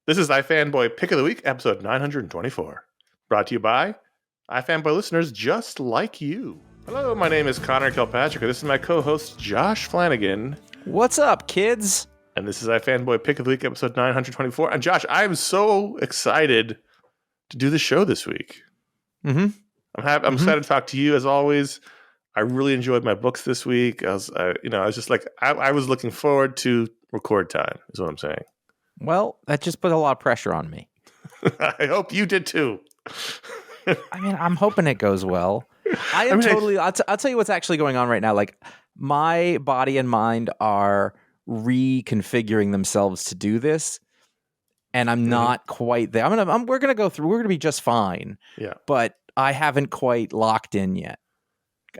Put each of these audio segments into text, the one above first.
This is iFanboy Pick of the Week, episode 924. Brought to you by iFanboy listeners just like you. Hello, my name is Conor Kilpatrick, and this is my co-host, Josh Flanagan. What's up, kids? And this is iFanboy Pick of the Week, episode 924. And Josh, I am so excited to do the show this week. Mm-hmm. I'm excited to talk to you, as always. I really enjoyed my books this week. I was looking forward to record time, is what I'm saying. Well, that just put a lot of pressure on me. I hope you did too. I mean, I'm hoping it goes well. I'll tell you what's actually going on right now. Like, my body and mind are reconfiguring themselves to do this, and I'm not quite there. We're gonna go through. We're gonna be just fine. Yeah, but I haven't quite locked in yet.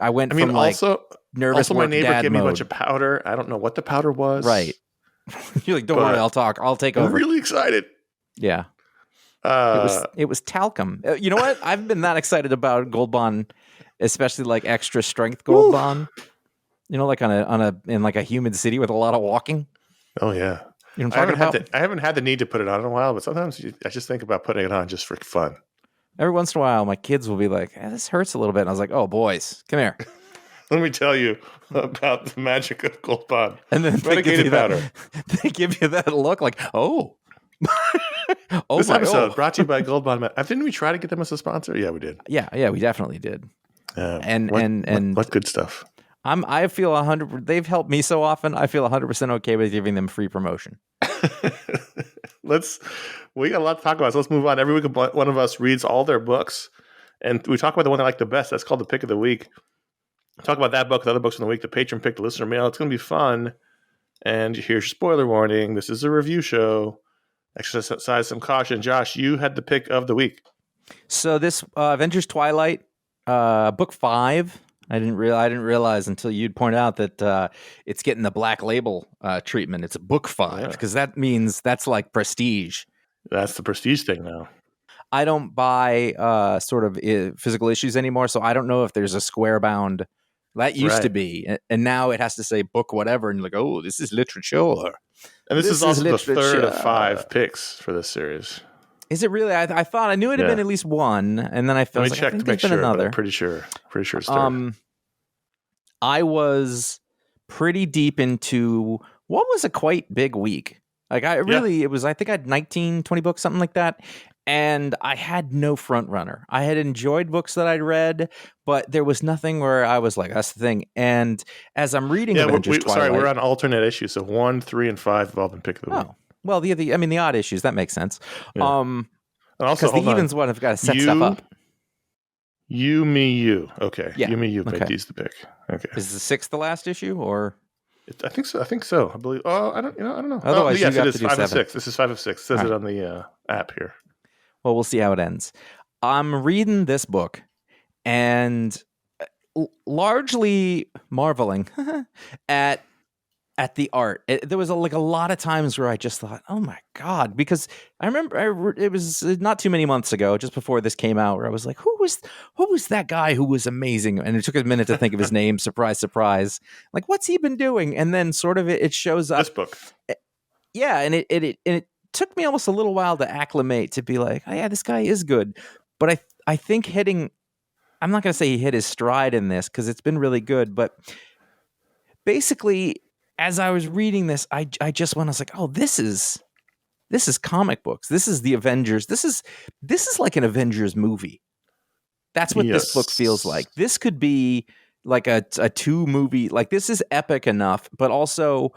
I went from nervous. Also, my neighbor gave me a bunch mode. of powder. I don't know what the powder was. Right. You're like, don't worry, I'll talk. I'll take over. I'm really excited. Yeah. It was talcum. You know what? I've been that excited about Gold Bond, especially like extra strength Gold Bond. You know, like in like a humid city with a lot of walking. Oh yeah. You know what I'm talking about? I haven't had the need to put it on in a while, but sometimes I just think about putting it on just for fun. Every once in a while, my kids will be like, "This hurts a little bit," and I was like, "Oh, boys, come here." Let me tell you about the magic of Gold Bond. And then they give you that look like, "Oh." This episode brought to you by Gold Bond. Didn't we try to get them as a sponsor? Yeah, we did. Yeah, we definitely did. What good stuff. I feel 100. They've helped me so often. I feel 100% okay with giving them free promotion. We got a lot to talk about. So let's move on. Every week, one of us reads all their books, and we talk about the one I like the best. That's called the Pick of the Week. Talk about that book, the other books in the week, the Patron Pick, the listener mail. It's going to be fun. And here's your spoiler warning. This is a review show. Exercise some caution. Josh, you had the pick of the week. So this Avengers Twilight, book 5. I didn't realize until you'd point out that it's getting the black label treatment. It's a book 5 because that means that's like prestige. That's the prestige thing now. I don't buy physical issues anymore, so I don't know if there's a square bound. That used to be, and now it has to say book whatever, and you're like, oh, this is literature. And this is also the third of 5 picks for this series. Is it really? I thought I knew it had been at least one, and then I felt check to make sure. Another. I'm pretty sure it's third. I was pretty deep into what was a quite big week. Like it was. I think I had 19, 20 books, something like that. And I had no front runner. I had enjoyed books that I'd read, but there was nothing where I was like, that's the thing. And as I'm reading Avengers Twilight... we're on alternate issues. So 1, 3, and 5 have all been picked of the week. Well, the odd issues, that makes sense. Yeah. And also, the evens one have got to set stuff up. You, me, you. Okay. Yeah. You, me, you. Okay. These the pick. Okay. Is the 6th the last issue, or... I think so. I believe... Oh, I don't know. Otherwise, yes, you it is 5 of 6. This is 5 of 6. It says it right on the app here. Well, we'll see how it ends. I'm reading this book and largely marveling at the art. There was a lot of times where I just thought, "Oh my God!" Because I remember it was not too many months ago, just before this came out, where I was like, "Who was that guy who was amazing?" And it took a minute to think of his name. Surprise, surprise! Like, what's he been doing? And then sort of it shows up. This book, yeah, and it took me almost a little while to acclimate to be like, oh yeah, this guy is good. But I think I'm not going to say he hit his stride in this because it's been really good. But basically, as I was reading this, I was like, oh, this is comic books. This is the Avengers. This is like an Avengers movie. That's what this book feels like. This could be like a 2 movie. Like, this is epic enough, but also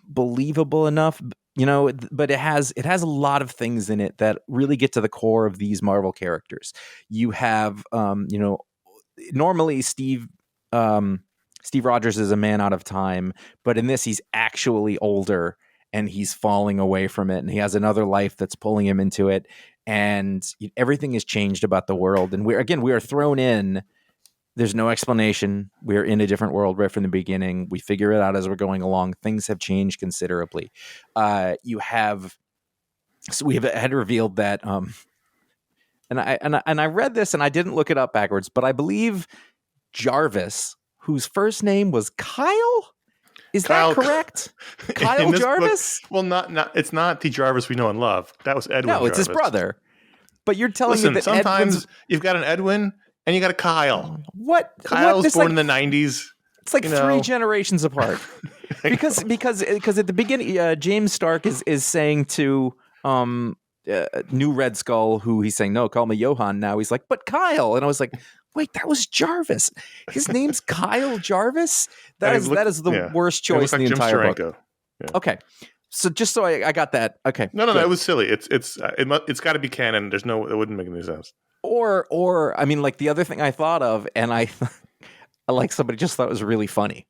believable enough. You know, but it has a lot of things in it that really get to the core of these Marvel characters. You have, normally Steve Rogers is a man out of time, but in this he's actually older and he's falling away from it, and he has another life that's pulling him into it, and everything has changed about the world. And we are thrown in. There's no explanation. We're in a different world right from the beginning. We figure it out as we're going along. Things have changed considerably. We have had revealed that, and I read this and I didn't look it up backwards, but I believe Jarvis, whose first name was Kyle. Is that correct? Kyle Jarvis? Book, well, not. It's not the Jarvis we know and love. That was Edwin. No, it's Jarvis. his brother. But you're telling Listen, me that sometimes you've got an Edwin and you got a Kyle. What? Kyle's born in the 90s. It's like 3 generations apart. because at the beginning, James Stark is saying to new Red Skull, who he's saying, no, call me Johan now. He's like, but Kyle. And I was like, wait, that was Jarvis. His name's Kyle Jarvis? That is the worst choice in the entire book. Yeah. Okay. So just so I got that. Okay. No, it was silly. It's got to be canon. It wouldn't make any sense. Or I mean, like the other thing I thought of, and I like somebody just thought it was really funny.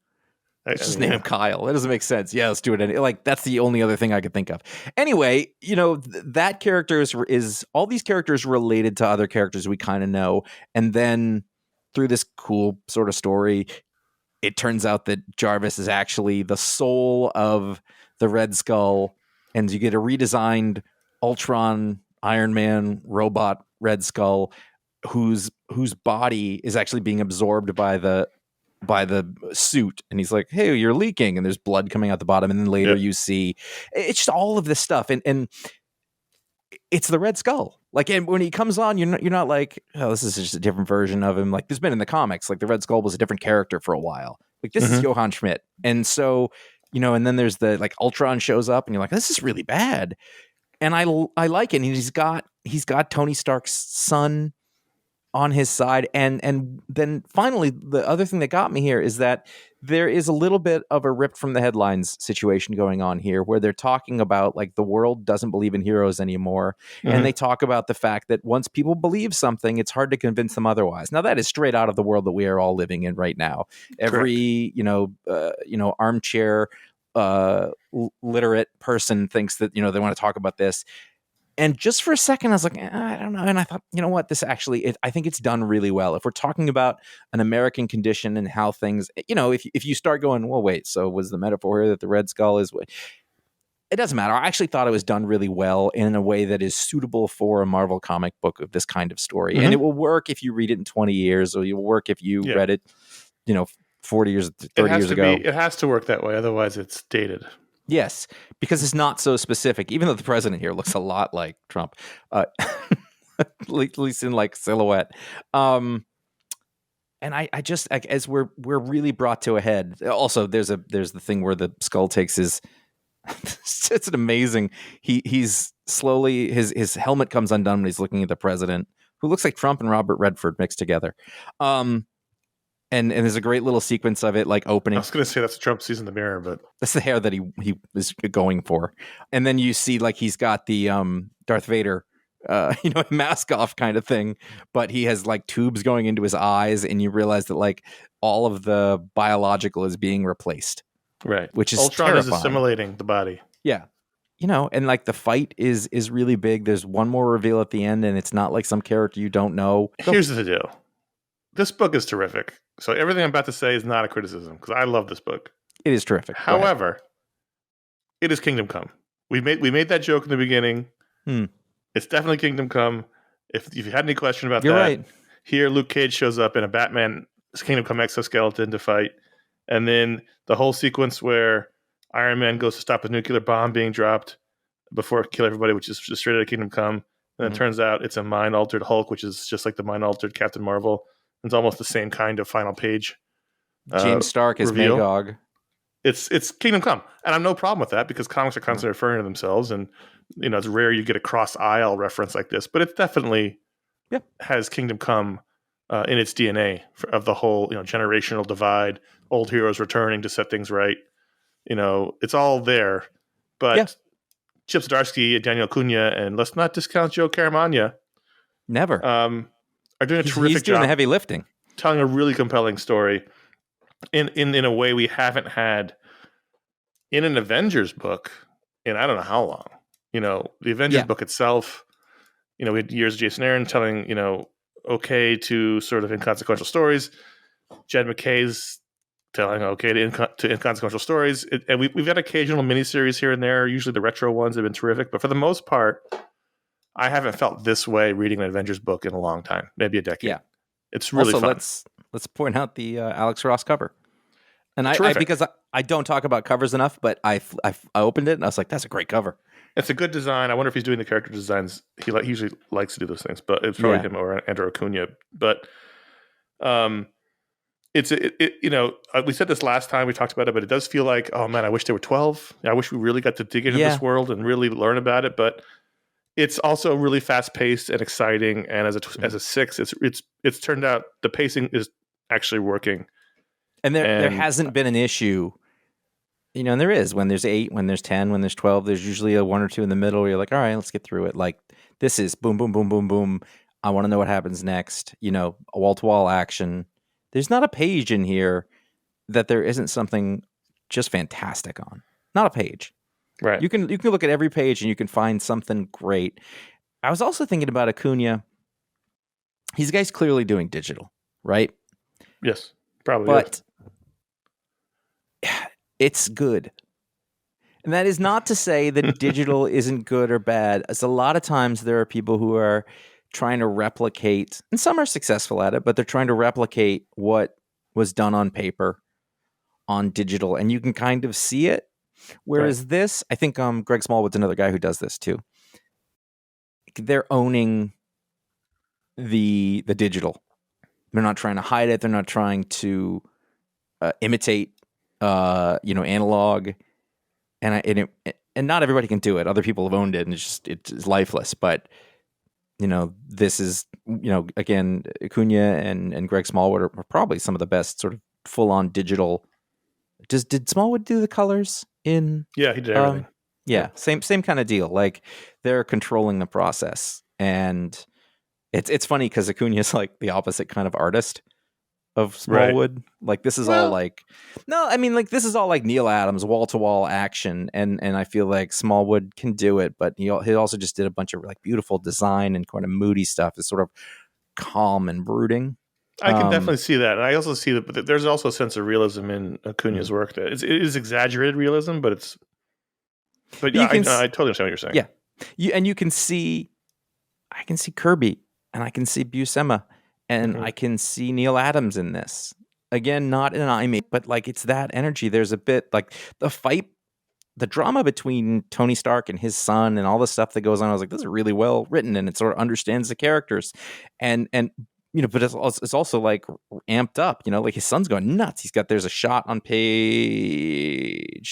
Just name him Kyle. That doesn't make sense. Yeah, let's do it. Like that's the only other thing I could think of. Anyway, that character is all these characters related to other characters we kind of know, and then through this cool sort of story, it turns out that Jarvis is actually the soul of the Red Skull, and you get a redesigned Ultron, Iron Man, robot Red Skull, whose body is actually being absorbed by the suit, and he's like, hey, you're leaking, and there's blood coming out the bottom, and then later you see it's just all of this stuff, and it's the Red Skull. Like, and when he comes on, you're not like, oh, this is just a different version of him. Like, there's been in the comics, like the Red Skull was a different character for a while. Like, this is Johann Schmidt, and so and then there's the like Ultron shows up, and you're like, this is really bad, and I like it. And he's got Tony Stark's son on his side, and then finally the other thing that got me here is that there is a little bit of a ripped from the headlines situation going on here, where they're talking about like the world doesn't believe in heroes anymore, and they talk about the fact that once people believe something, it's hard to convince them otherwise. Now that is straight out of the world that we are all living in right now. Every armchair literate person thinks that they want to talk about this. And just for a second, I was like, I don't know. And I thought, you know what? This actually, I think it's done really well. If we're talking about an American condition and how things, if you start going, well, wait, so was the metaphor here that the Red Skull is? It doesn't matter. I actually thought it was done really well in a way that is suitable for a Marvel comic book of this kind of story. And it will work if you read it in 20 years, or it will work if you read it, 40 years, 30 years ago. It has to work that way. Otherwise, it's dated. Yes, because it's not so specific, even though the president here looks a lot like Trump, at least in like silhouette. And I just, as we're really brought to a head. Also, there's the thing where the Skull takes his, it's an amazing, he's slowly, his helmet comes undone when he's looking at the president, who looks like Trump and Robert Redford mixed together. And there's a great little sequence of it, like opening. I was going to say that's what Trump sees in the mirror, but that's the hair that he was going for. And then you see like he's got the Darth Vader, mask off kind of thing, but he has like tubes going into his eyes, and you realize that like all of the biological is being replaced. Right, which is Ultron terrifying. is assimilating the body. Yeah. And like the fight is really big. There's one more reveal at the end, and it's not like some character you don't know. Here's the deal. This book is terrific. So everything I'm about to say is not a criticism, because I love this book. It is terrific. However, it is Kingdom Come. We made that joke in the beginning. It's definitely Kingdom Come. If you had any question about You're that, right. Here Luke Cage shows up in a Batman Kingdom Come exoskeleton to fight. And then the whole sequence where Iron Man goes to stop a nuclear bomb being dropped before it kill everybody, which is just straight out of Kingdom Come. And it turns out it's a mind-altered Hulk, which is just like the mind-altered Captain Marvel. It's almost the same kind of final page. James Stark is reveal. Magog. It's Kingdom Come, and I have no problem with that, because comics are constantly referring to themselves, and it's rare you get a cross aisle reference like this, but it definitely has Kingdom Come in its DNA of the whole generational divide, old heroes returning to set things right. It's all there, but Chip Zdarsky, Daniel Cunha, and let's not discount Joe Caramagna. Never. Are doing a terrific job. He's doing the heavy lifting, telling a really compelling story in a way we haven't had in an Avengers book in I don't know how long. The Avengers book itself, we had years of Jason Aaron telling, okay to sort of inconsequential stories. Jed McKay's telling okay to inconsequential stories. And we've had occasional miniseries here and there. Usually the retro ones have been terrific. But for the most part, I haven't felt this way reading an Avengers book in a long time, maybe a decade. Yeah. It's really also, fun. Let's point out the Alex Ross cover. And I I don't talk about covers enough, but I opened it and I was like, that's a great cover. It's a good design. I wonder if he's doing the character designs. He usually likes to do those things, but it's probably him or Andrew Acuna. But we said this last time we talked about it, but it does feel like, oh man, I wish there were 12. I wish we really got to dig into this world and really learn about it. But it's also really fast paced and exciting. And as a 6, it's turned out the pacing is actually working. And there hasn't been an issue. And there is when there's 8, when there's 10, when there's 12, there's usually a 1 or 2 in the middle where you're like, all right, let's get through it. Like this is boom, boom, boom, boom, boom. I want to know what happens next. Wall to wall action. There's not a page in here that there isn't something just fantastic on. Not a page. Right. You can look at every page and you can find something great. I was also thinking about Acuna. He's guy's clearly doing digital, right? Yes, probably. But it's good. And that is not to say that digital isn't good or bad. As a lot of times there are people who are trying to replicate, and some are successful at it, but they're trying to replicate what was done on paper on digital, and you can kind of see it. Whereas this, I think Greg Smallwood's another guy who does this too. They're owning the digital. They're not trying to hide it. They're not trying to imitate analog, and not everybody can do it. Other people have owned it, and it's lifeless. But this is again, Acuna and Greg Smallwood are probably some of the best sort of full on digital. Did Smallwood do the colors in? Yeah, he did everything. Yeah, same kind of deal. Like they're controlling the process, and it's funny because Acuna is like the opposite kind of artist of Smallwood. Right. Like this is all like, no, I mean like this is all like Neil Adams wall to wall action, and I feel like Smallwood can do it, but he also just did a bunch of like beautiful design and kind of moody stuff. It's sort of calm and brooding. I can definitely see that, and I also see that. But there's also a sense of realism in Acuna's work that it is exaggerated realism, but it's. But I totally understand what you're saying. Yeah, you can see, I can see Kirby, and I can see Buscema. And I can see Neil Adams in this. Again, not in an anime, but like it's that energy. There's a bit like the fight, the drama between Tony Stark and his son and all the stuff that goes on. I was like, this is really well written, and it sort of understands the characters. And but it's also like amped up, like his son's going nuts. There's a shot on page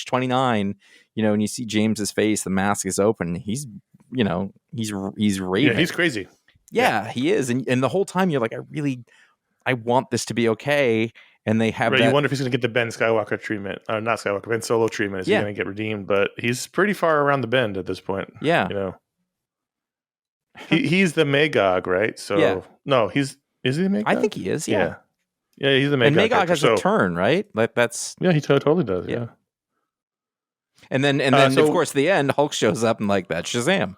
29, and you see James's face, the mask is open. He's raving. Yeah, he's crazy. Yeah, he is. And the whole time you're like, I want this to be okay. And they have you wonder if he's going to get the Ben Skywalker treatment. Not Skywalker, Ben Solo treatment. Is he going to get redeemed? But he's pretty far around the bend at this point. Yeah. He's the Magog, right? So, no, is he the Magog? I think he is, yeah. Yeah, he's the Magog. And Magog has a turn, right? Like that's... Yeah, he totally does, yeah. And then of course, the end, Hulk shows up and like, that's Shazam.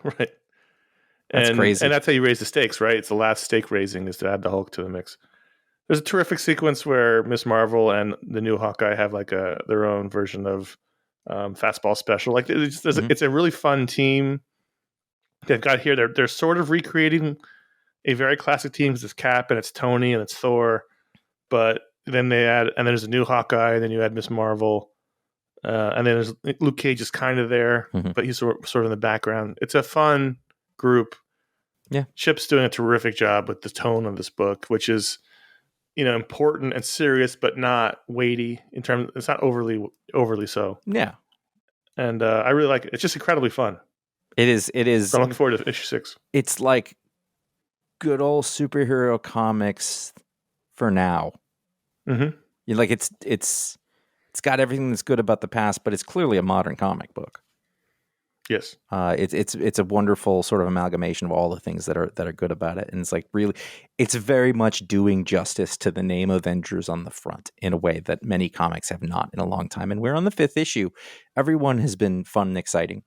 Right. That's crazy. And that's how you raise the stakes, right? It's the last stake raising is to add the Hulk to the mix. There's a terrific sequence where Miss Marvel and the new Hawkeye have like their own version of fastball special. Like it's a really fun team they've got here. They're sort of recreating a very classic team because it's Cap and it's Tony and it's Thor, but then there's a new Hawkeye, and then you add Miss Marvel, and then there's Luke Cage is kind of there, but he's sort of in the background. It's a fun group. Yeah, Chip's doing a terrific job with the tone of this book, which is important and serious, but not weighty in terms. It's not overly so. Yeah, and I really like it. It's just incredibly fun. It is. So I'm looking forward to issue 6. It's like good old superhero comics for now. Like it's got everything that's good about the past, but it's clearly a modern comic book. Yes, it's a wonderful sort of amalgamation of all the things that are good about it, and it's like really, it's very much doing justice to the name Avengers on the front in a way that many comics have not in a long time. And we're on the 5th issue. Everyone has been fun and exciting.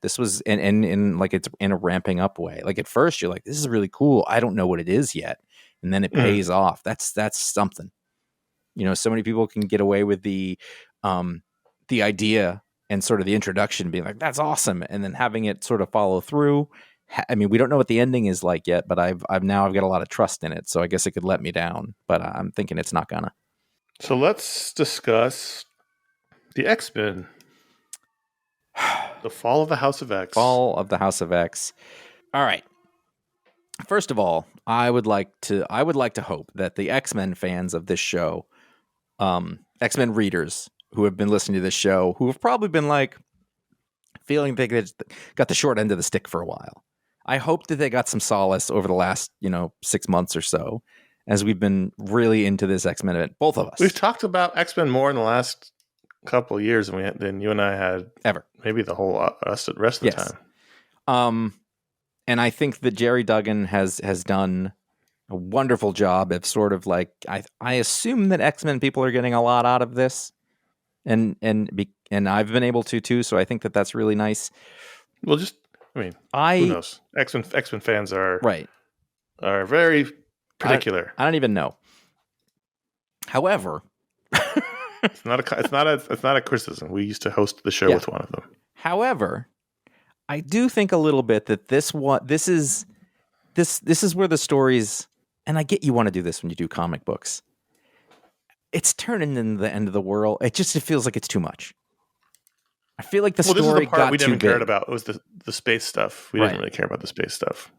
This was and like it's in a ramping up way. Like at first you're like, this is really cool. I don't know what it is yet, and then it pays off. That's something. So many people can get away with the idea and sort of the introduction being like, that's awesome. And then having it sort of follow through. I mean, we don't know what the ending is like yet, but I've got a lot of trust in it. So I guess it could let me down, but I'm thinking it's not gonna. So let's discuss the X-Men. The Fall of the House of X. Fall of the House of X. All right. First of all, I would like to hope that the X-Men fans of this show, X-Men readers who have been listening to this show, who have probably been like feeling they got the short end of the stick for a while. I hope that they got some solace over the last, 6 months or so, as we've been really into this X-Men event, both of us. We've talked about X-Men more in the last couple of years than you and I had ever. Maybe the whole rest of the time. And I think that Jerry Duggan has done a wonderful job of sort of like I assume that X-Men people are getting a lot out of this, and I've been able to too. So I think that that's really nice. Well, who knows? X-Men fans are very particular. I don't even know. However, it's not a criticism. We used to host the show with one of them. However, I do think a little bit that this is where the stories, and I get you want to do this when you do comic books. It's turning into the end of the world. It feels like it's too much. I feel like the story this is the part got we too didn't big. care about. It was the space stuff. We didn't really care about the space stuff,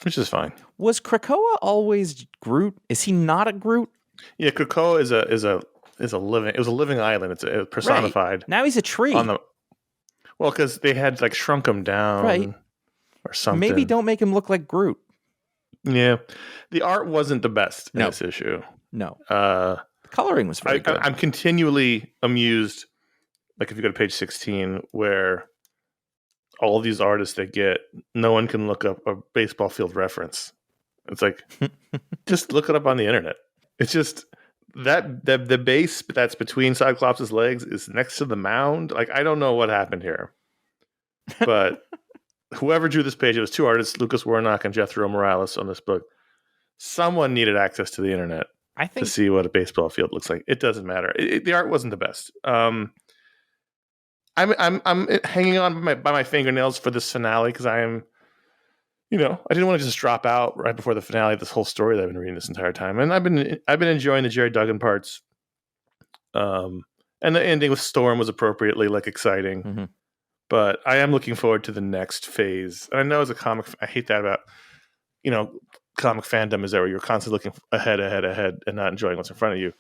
which is fine. Was Krakoa always Groot? Is he not a Groot? Yeah, Krakoa is a living. It was a living island. It's personified. Right. Now he's a tree. Well, because they had shrunk him down, or something. Maybe don't make him look like Groot. Yeah, the art wasn't the best in this issue. No, the coloring was very good. I'm continually amused. Like if you go to page 16, where all these artists they get, no one can look up a baseball field reference. It's like, just look it up on the internet. It's just that the base that's between Cyclops' legs is next to the mound. Like, I don't know what happened here, but whoever drew this page, it was two artists, Lucas Warnock and Jethro Morales, on this book. Someone needed access to the internet to see what a baseball field looks like. It doesn't matter. The art wasn't the best. I'm hanging on by my fingernails for this finale because I am, I didn't want to just drop out right before the finale of this whole story that I've been reading this entire time, and I've been enjoying the Jerry Duggan parts, and the ending with Storm was appropriately exciting, mm-hmm. but I am looking forward to the next phase. And I know as a comic, I hate that about comic fandom is that where you're constantly looking ahead, and not enjoying what's in front of you.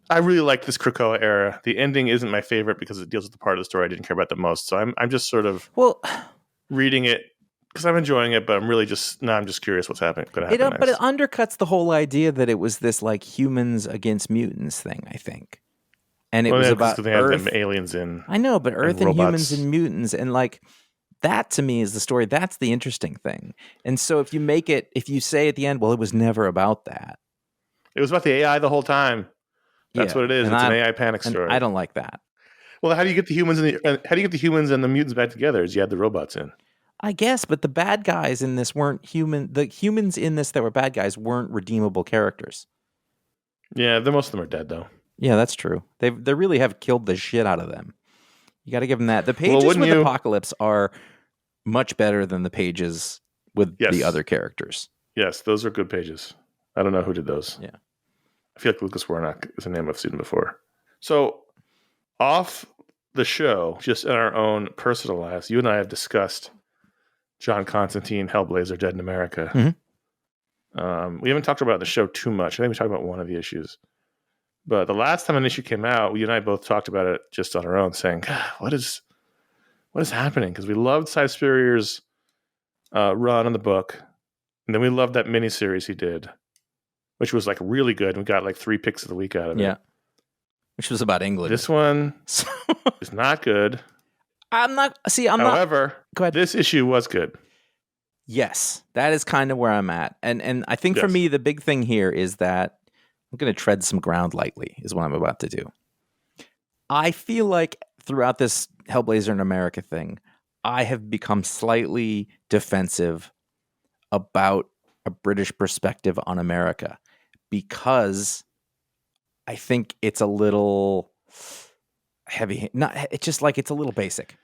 I really like this Krakoa era. The ending isn't my favorite because it deals with the part of the story I didn't care about the most. So I'm just sort of reading it because I'm enjoying it, but I'm really just curious what's going to happen next. But it undercuts the whole idea that it was this humans against mutants thing, I think. And it was about they Earth. Had them aliens in. I know, but Earth and humans and mutants, and that to me is the story. That's the interesting thing. And so if you say at the end, well, it was never about that. It was about the AI the whole time. That's what it is. It's an AI panic story. I don't like that. Well, how do you get the humans and the mutants back together? Is you had the robots in? I guess, but the bad guys in this weren't human. The humans in this that were bad guys weren't redeemable characters. Yeah, most of them are dead, though. Yeah, that's true. They really have killed the shit out of them. You got to give them that. The pages with Apocalypse are much better than the pages with the other characters. Yes, those are good pages. I don't know who did those. Yeah. I feel like Lucas Warnock is a name I've seen before. So, off the show, just in our own personal lives, you and I have discussed John Constantine, Hellblazer, Dead in America. Mm-hmm. We haven't talked about the show too much. I think we talked about one of the issues. But the last time an issue came out, you and I both talked about it just on our own, saying, God, what is happening? Because we loved Cy Spurrier's run on the book. And then we loved that miniseries he did, which was really good. We got 3 picks of the week out of it. Yeah. Which was about England. This one is not good. However, this issue was good. Yes, that is kind of where I'm at. And I think for me, the big thing here is that I'm going to tread some ground lightly is what I'm about to do. I feel like throughout this Hellblazer in America thing, I have become slightly defensive about a British perspective on America because I think it's a little heavy. It's just it's a little basic.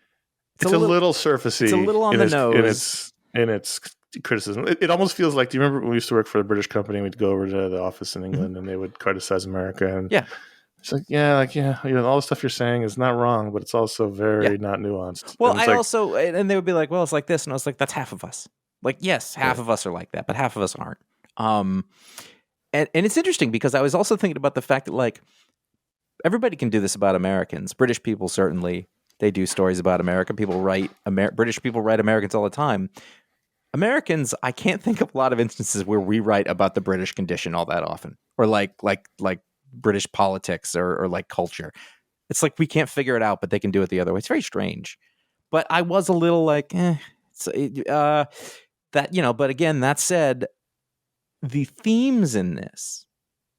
It's a little surfacey. It's a little on the nose in its criticism. It almost feels like, do you remember when we used to work for a British company and we'd go over to the office in England and they would criticize America? And Yeah. it's like, all the stuff you're saying is not wrong, but it's also very not nuanced. Well, and and they would be like, well, it's like this. And I was like, that's half of us. Like, yes, half of us are like that, but half of us aren't. And it's interesting because I was also thinking about the fact that, like, everybody can do this about Americans. British people, certainly, they do stories about America. British people write Americans all the time. Americans, I can't think of a lot of instances where we write about the British condition all that often, or like British politics or like culture. It's like we can't figure it out, but they can do it the other way. It's very strange. But I was a little like, that, but again, that said, the themes in this,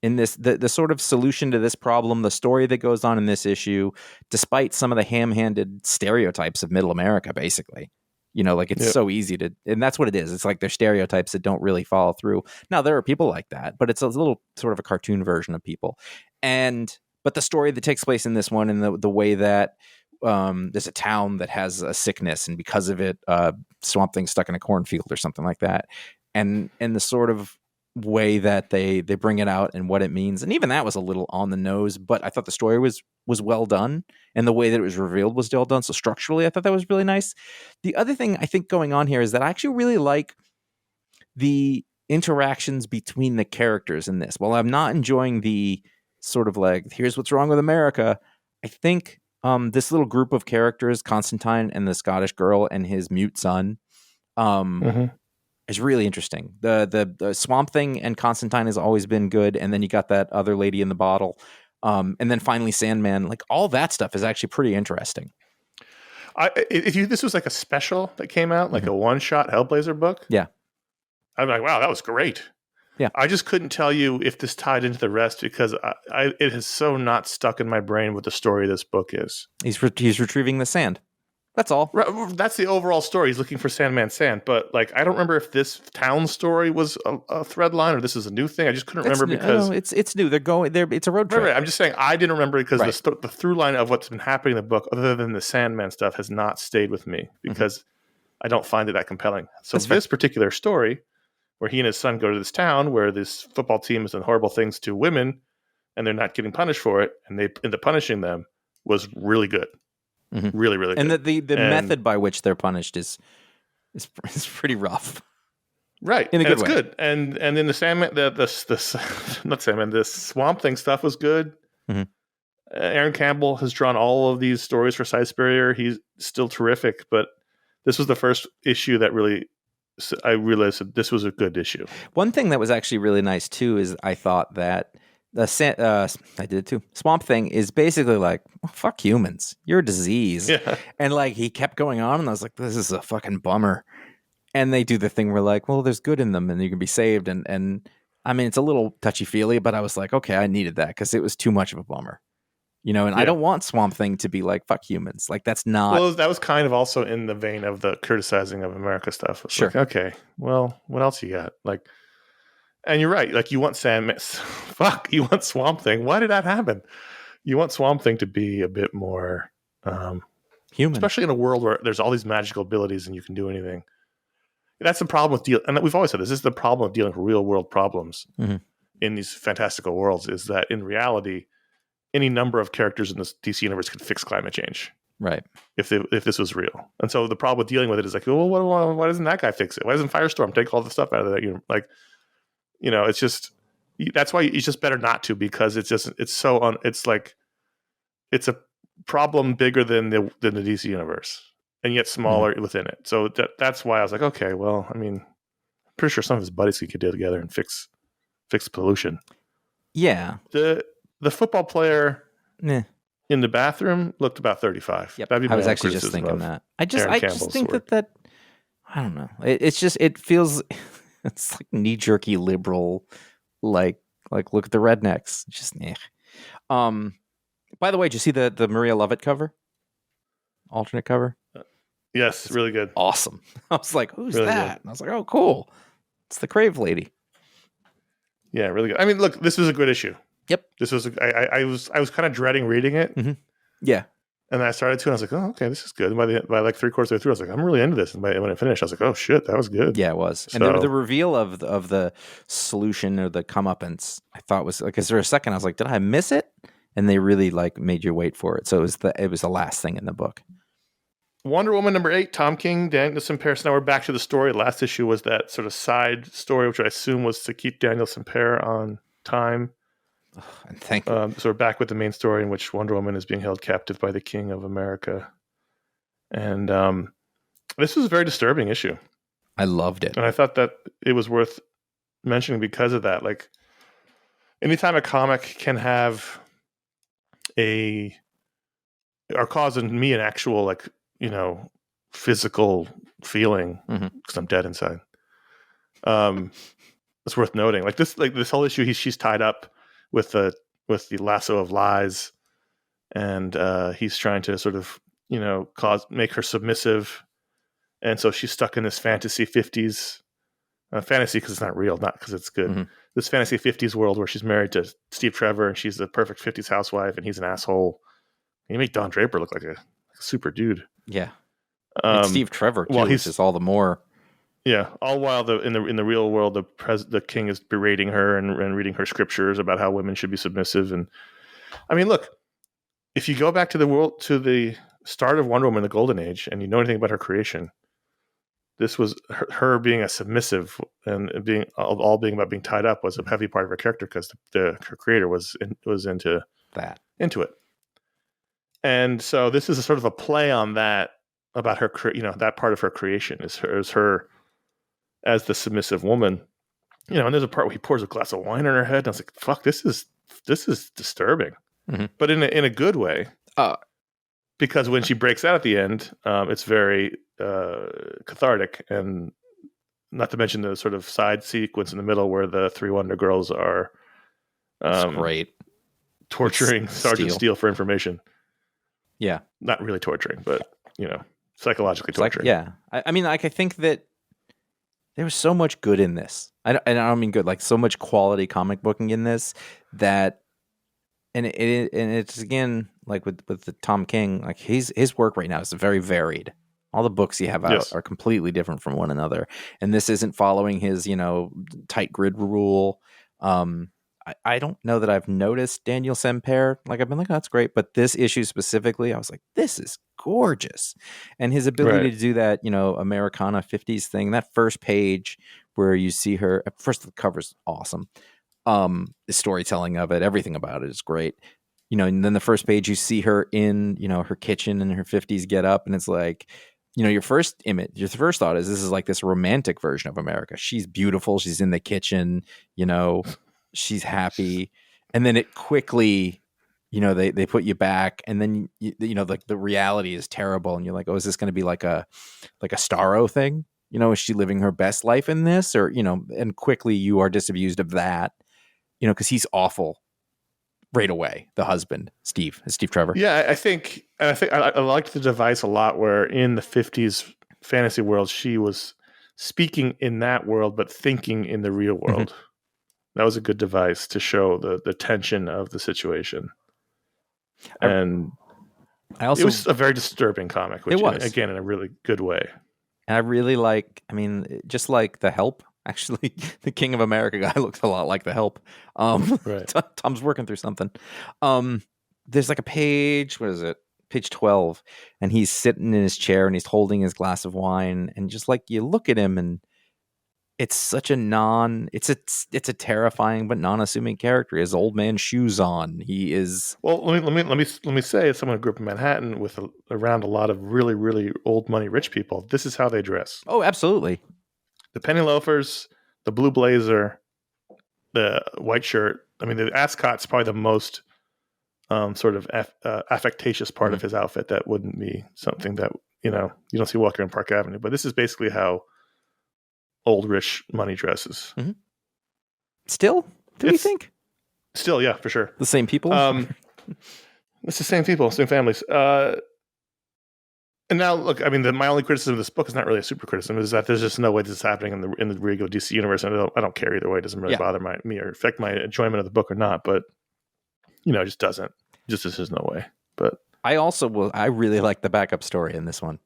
the sort of solution to this problem, the story that goes on in this issue, despite some of the ham-handed stereotypes of middle America, basically, like it's so easy to, and that's what it is. It's like they're stereotypes that don't really follow through. Now there are people like that, but it's a little sort of a cartoon version of people. But the story that takes place in this one, and the way that there's a town that has a sickness, and because of it, Swamp Thing's stuck in a cornfield or something like that, and the sort of way that they bring it out and what it means, and even that was a little on the nose, but I thought the story was well done, and the way that it was revealed was well done. So structurally, I thought that was really nice. The other thing I think going on here is that I actually really like the interactions between the characters in this. While I'm not enjoying the sort of like, here's what's wrong with America, I think this little group of characters, Constantine and the Scottish girl and his mute son, is really interesting. The Swamp Thing and Constantine has always been good, and then you got that other lady in the bottle, and then finally Sandman. Like, all that stuff is actually pretty interesting. This was like a special that came out, like a one-shot Hellblazer book, I'm like, wow, that was great. Yeah, I just couldn't tell you if this tied into the rest because it has so not stuck in my brain what the story of this book is. He's retrieving the sand. That's all. That's the overall story. He's looking for Sandman Sand. But like, I don't remember if this town story was a thread line or this is a new thing. I just couldn't remember because it's new. They're going there. It's a road trip. Right. I'm just saying I didn't remember because the through line of what's been happening in the book, other than the Sandman stuff, has not stayed with me because I don't find it that compelling. So this particular story, where he and his son go to this town where this football team has done horrible things to women, and they're not getting punished for it, and they end up punishing them, was really good. Really, really good. And the method by which they're punished is pretty rough. Right. In a good way. Good. And then the Sandman, not Sandman, this Swamp Thing stuff was good. Aaron Campbell has drawn all of these stories for Side Superior. He's still terrific, but this was the first issue that really, I realized that this was a good issue. One thing that was actually really nice too is I thought that I did it too. Swamp Thing is basically like, well, fuck humans. You're a disease. Yeah. And like, he kept going on, and I was like, this is a fucking bummer. And they do the thing where like, well, there's good in them and you can be saved. And I mean, it's a little touchy-feely, but I was like, okay, I needed that because it was too much of a bummer. And I don't want Swamp Thing to be like, fuck humans. Like, that's not... Well, that was kind of also in the vein of the criticizing of America stuff. Sure. Like, okay, well, what else you got? Like, and you're right. Like, you want you want Swamp Thing. Why did that happen? You want Swamp Thing to be a bit more human, especially in a world where there's all these magical abilities and you can do anything. That's the problem with and we've always said this is the problem of dealing with real world problems in these fantastical worlds, is that in reality, any number of characters in this DC universe could fix climate change. Right. If this was real. And so the problem with dealing with it is like, well, why doesn't that guy fix it? Why doesn't Firestorm take all the stuff out of that? It's just, that's why it's just better not to, because it's a problem bigger than the DC universe, and yet smaller within it. So that's why I was like, okay, well, I mean, I'm pretty sure some of his buddies could get together and fix pollution. Yeah. The football player in the bathroom looked about 35. Yep. I was actually just thinking that. I just think that I don't know. It feels it's like knee-jerky liberal, like look at the rednecks. Just by the way, did you see the Maria Lovett cover? Alternate cover? Yes, really good. Awesome. I was like, who's really that? Good. And I was like, oh, cool. It's the Crave lady. Yeah, really good. I mean, look, this was a good issue. Yep. This was I was kind of dreading reading it. Yeah. And I started to, and I was like, oh, okay, this is good. And by like 3/4 of the way through, I was like, I'm really into this. And when I finished, I was like, oh shit, that was good. Yeah, it was. And the reveal of the solution or the comeuppance, I thought was like, 'cause for a second I was like, did I miss it? And they really like made you wait for it. So it was the last thing in the book. Wonder Woman #8, Tom King, Danielson Pear. So now we're back to the story. Last issue was that sort of side story, which I assume was to keep Danielson Pear on time. And thank you. So we're back with the main story in which Wonder Woman is being held captive by the King of America. And this was a very disturbing issue. I loved it. And I thought that it was worth mentioning because of that. Like, anytime a comic can have or cause in me an actual, like, you know, physical feeling, because I'm dead inside. It's worth noting. Like this whole issue, she's tied up with the lasso of lies, and he's trying to sort of, you know, make her submissive, and so she's stuck in this fantasy 50s fantasy because it's not real, not because it's good. This fantasy 50s world where she's married to Steve Trevor, and she's the perfect 50s housewife, and he's an asshole. You make Don Draper look like a super dude. Yeah, and Steve Trevor too, which is all the more. Yeah, all while in the real world, the king is berating her and reading her scriptures about how women should be submissive. And I mean, look, if you go back to the start of Wonder Woman, the Golden Age, and you know anything about her creation, this was her being a submissive and being about being tied up was a heavy part of her character because her creator was into it. And so this is a sort of a play on that about her, you know, that part of her creation is her as the submissive woman, you know. And there's a part where he pours a glass of wine on her head, and I was like, "Fuck, this is disturbing," but in a good way. Because when she breaks out at the end, it's very cathartic, and not to mention the sort of side sequence in the middle where the three Wonder Girls are great, torturing Sergeant Steele for information. Yeah, not really torturing, but you know, psychologically torturing. I mean, like, I think that there was so much good in this. And I don't mean good, like so much quality comic booking in this that, and it's again like with the Tom King, like his work right now is very varied. All the books you have out are completely different from one another, and this isn't following his, you know, tight grid rule. I don't know that I've noticed Daniel Semper. Like, I've been like, oh, that's great. But this issue specifically, I was like, this is gorgeous. And his ability to do that, you know, Americana 50s thing, that first page where you see her, at first the cover's awesome. The storytelling of it, everything about it is great. You know, and then the first page you see her in, you know, her kitchen and her 50s get up, and it's like, you know, your first thought is this is like this romantic version of America. She's beautiful. She's in the kitchen, you know, she's happy. And then it quickly, you know, they put you back, and then, you know, like the reality is terrible. And you're like, oh, is this going to be like a Starro thing? You know, is she living her best life in this? Or, you know, and quickly you are disabused of that, you know, because he's awful right away. The husband, Steve Trevor. Yeah, I think I liked the device a lot where in the 50s fantasy world, she was speaking in that world, but thinking in the real world. That was a good device to show the tension of the situation. And it was a very disturbing comic, which again, in a really good way. And I really just like The Help. Actually, the King of America guy looks a lot like The Help. Tom's working through something. There's like a page, what is it? Page 12. And he's sitting in his chair and he's holding his glass of wine. And just like you look at him, and it's such it's a terrifying but non-assuming character. He has old man shoes on. He is. Well, let me say, as someone who grew up in Manhattan with around a lot of really, really old money rich people, this is how they dress. Oh, absolutely. The penny loafers, the blue blazer, the white shirt. I mean, the ascot's probably the most sort of affectatious part of his outfit. That wouldn't be something that, you know, you don't see walking around Park Avenue. But this is basically how old rich money dresses. Still? Do you think? Still, yeah, for sure. The same people? It's the same people, same families. And now, look, I mean, my only criticism of this book is not really a super criticism, is that there's just no way this is happening in the regular DC universe. And I don't care either way. It doesn't really bother me or affect my enjoyment of the book or not. But, you know, it just doesn't. Just there's no way. But I really like the backup story in this one.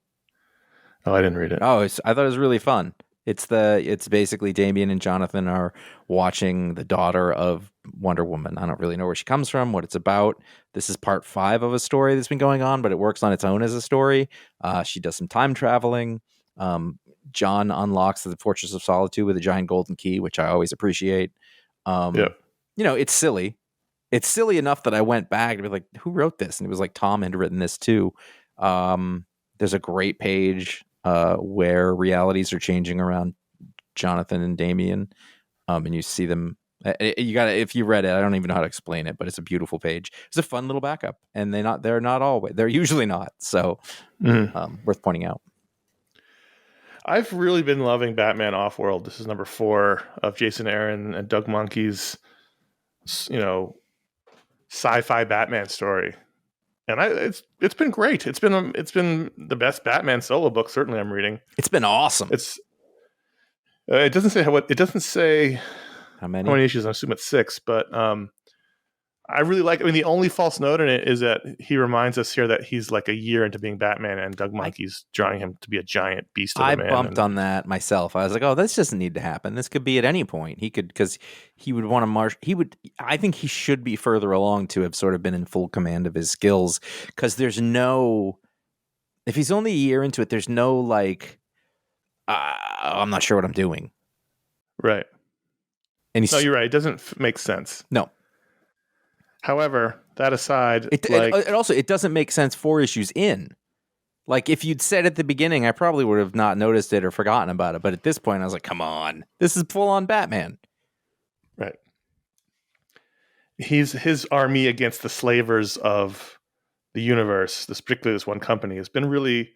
Oh, I didn't read it. Oh, I thought it was really fun. It's basically Damian and Jonathan are watching the daughter of Wonder Woman. I don't really know where she comes from, what it's about. This is part 5 of a story that's been going on, but it works on its own as a story. She does some time traveling. John unlocks the Fortress of Solitude with a giant golden key, which I always appreciate. Yeah. It's silly. It's silly enough that I went back and be like, who wrote this? And it was like Tom had written this too. There's a great page where realities are changing around Jonathan and Damian, and you see them. You got if you read it, I don't even know how to explain it, but it's a beautiful page. It's a fun little backup, and they're not always. They're usually not. So worth pointing out. I've really been loving Batman Offworld. This is number 4 of Jason Aaron and Doug Monkey's, sci-fi Batman story. And it's been great. It's been the best Batman solo book certainly I'm reading. It's been awesome. It doesn't say how many issues. I assume it's 6, but I really like. I mean, the only false note in it is that he reminds us here that he's like a year into being Batman, and Doug Monkey's drawing him to be a giant beast of a man. I bumped on that myself. I was like, "Oh, this doesn't need to happen. This could be at any point. He could because he would want to march. He would. I think he should be further along to have sort of been in full command of his skills because there's no. If he's only a year into it, there's no like. I'm not sure what I'm doing. Right. And no, you're right. It doesn't make sense. No. However, that aside, it doesn't make sense 4 issues in. Like if you'd said at the beginning, I probably would have not noticed it or forgotten about it. But at this point, I was like, "Come on, this is full on Batman." Right. His army against the slavers of the universe, particularly this one company, has been really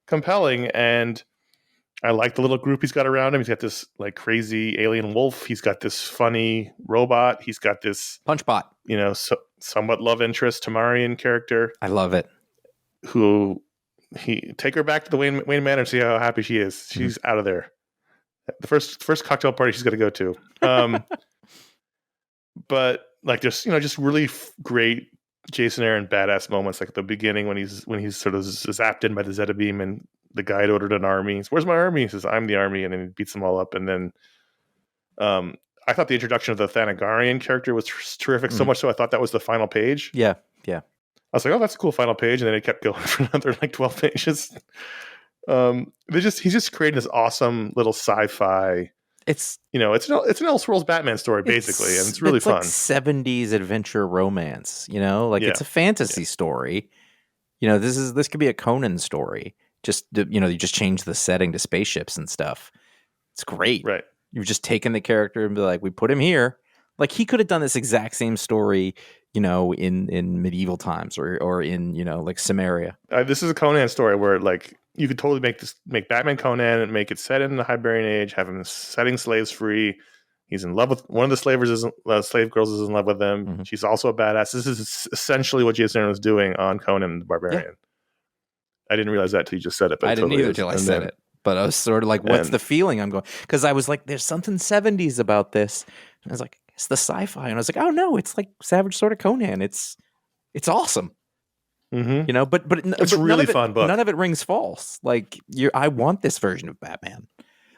compelling, and I like the little group he's got around him. He's got this like crazy alien wolf. He's got this funny robot. He's got this Punchbot. Somewhat love interest Tamarian character. I love it. Who take her back to the Wayne Manor and see how happy she is. She's out of there. The first cocktail party she's going to go to. But like just really great Jason Aaron badass moments, like at the beginning when he's sort of zapped in by the Zeta beam and the guy had ordered an army. He says, "Where's my army?" He says, "I'm the army," and then he beats them all up. And then I thought the introduction of the Thanagarian character was terrific, so much so I thought that was the final page. Yeah. I was like, "Oh, that's a cool final page," and then it kept going for another like 12 pages. He's just creating this awesome little sci-fi. It's an Elseworlds Batman story basically, and it's really fun. Like 70s adventure romance. It's a fantasy story. This could be a Conan story. Just you just change the setting to spaceships and stuff. It's great. Right. You've just taken the character and be like, we put him here. Like he could have done this exact same story, in medieval times or in like Samaria. This is a Conan story where like you could totally make Batman Conan and make it set in the Hibernian Age, have him setting slaves free. He's in love with one of the slave girls is in love with him. Mm-hmm. She's also a badass. This is essentially what Jason Aaron was doing on Conan the Barbarian. Yeah. I didn't realize that till you just said it. But I didn't either till I said it. But I was sort of like, what's the feeling I'm going? Because I was like, there's something 70s about this. And I was like, it's the sci-fi. And I was like, oh no, it's like Savage Sword of Conan. It's awesome. Mm-hmm. But it's a really fun book. None of it rings false. Like I want this version of Batman.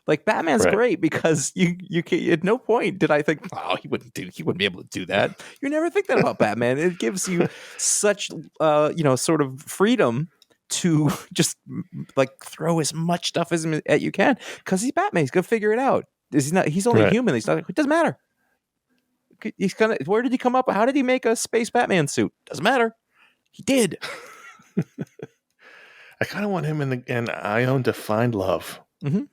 Like Batman's great because you can, at no point did I think, oh, he wouldn't be able to do that. You never think that about Batman. It gives you such sort of freedom to just like throw as much stuff as you can because he's Batman. He's gonna figure it out. He's only human. He's not. It doesn't matter. Where did he come up? How did he make a space Batman suit? Doesn't matter. He did. I kind of want him and Ione to find love. Mm-hmm.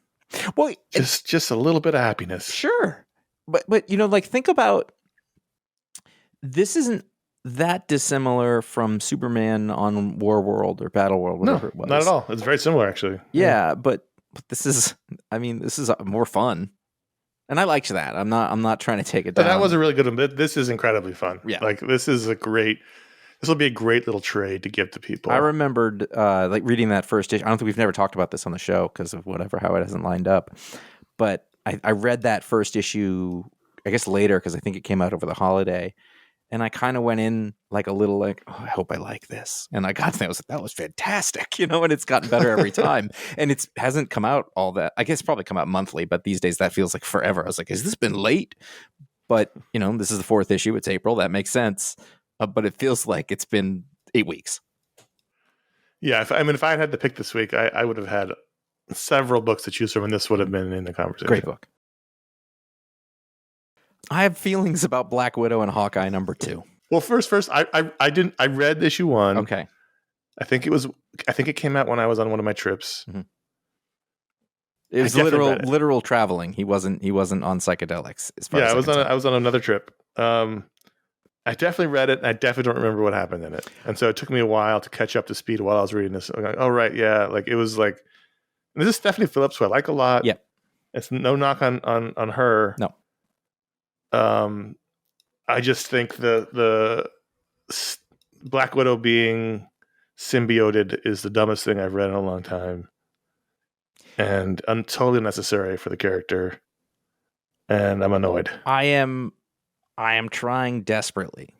Well, just a little bit of happiness. Sure, but think about this. Isn't that dissimilar from Superman on Warworld or Battleworld, whatever it was? Not at all. It's very similar, actually. Yeah, but this is more fun, and I liked that. I'm not trying to take it down. That was a really good one. This is incredibly fun. Yeah, like this will be a great little trade to give to people. I remembered reading that first issue. I don't think we've never talked about this on the show because of how it hasn't lined up. But I read that first issue, I guess later because I think it came out over the holiday. And I kind of went in like a little like, oh, I hope I like this. And I got there, I was like, that was fantastic, you know, and it's gotten better every time. And it hasn't come out all that. I guess it's probably come out monthly, but these days that feels like forever. I was like, has this been late? But, you know, this is the 4th issue. It's April. That makes sense. But it feels like it's been 8 weeks. Yeah. If I had to pick this week, I would have had several books to choose from, and this would have been in the conversation. Great book. I have feelings about Black Widow and Hawkeye #2. Well, first, I read issue 1. Okay. I think it came out when I was on one of my trips. Mm-hmm. It was literal traveling. He wasn't on psychedelics. As far as I was on another trip. I definitely read it, and I definitely don't remember what happened in it. And so it took me a while to catch up to speed while I was reading this. I'm like, oh right, yeah, like it was like, this is Stephanie Phillips, who I like a lot. Yeah, it's no knock on her. No. I just think the Black Widow being symbioted is the dumbest thing I've read in a long time, and totally unnecessary for the character. And I'm annoyed. I am trying desperately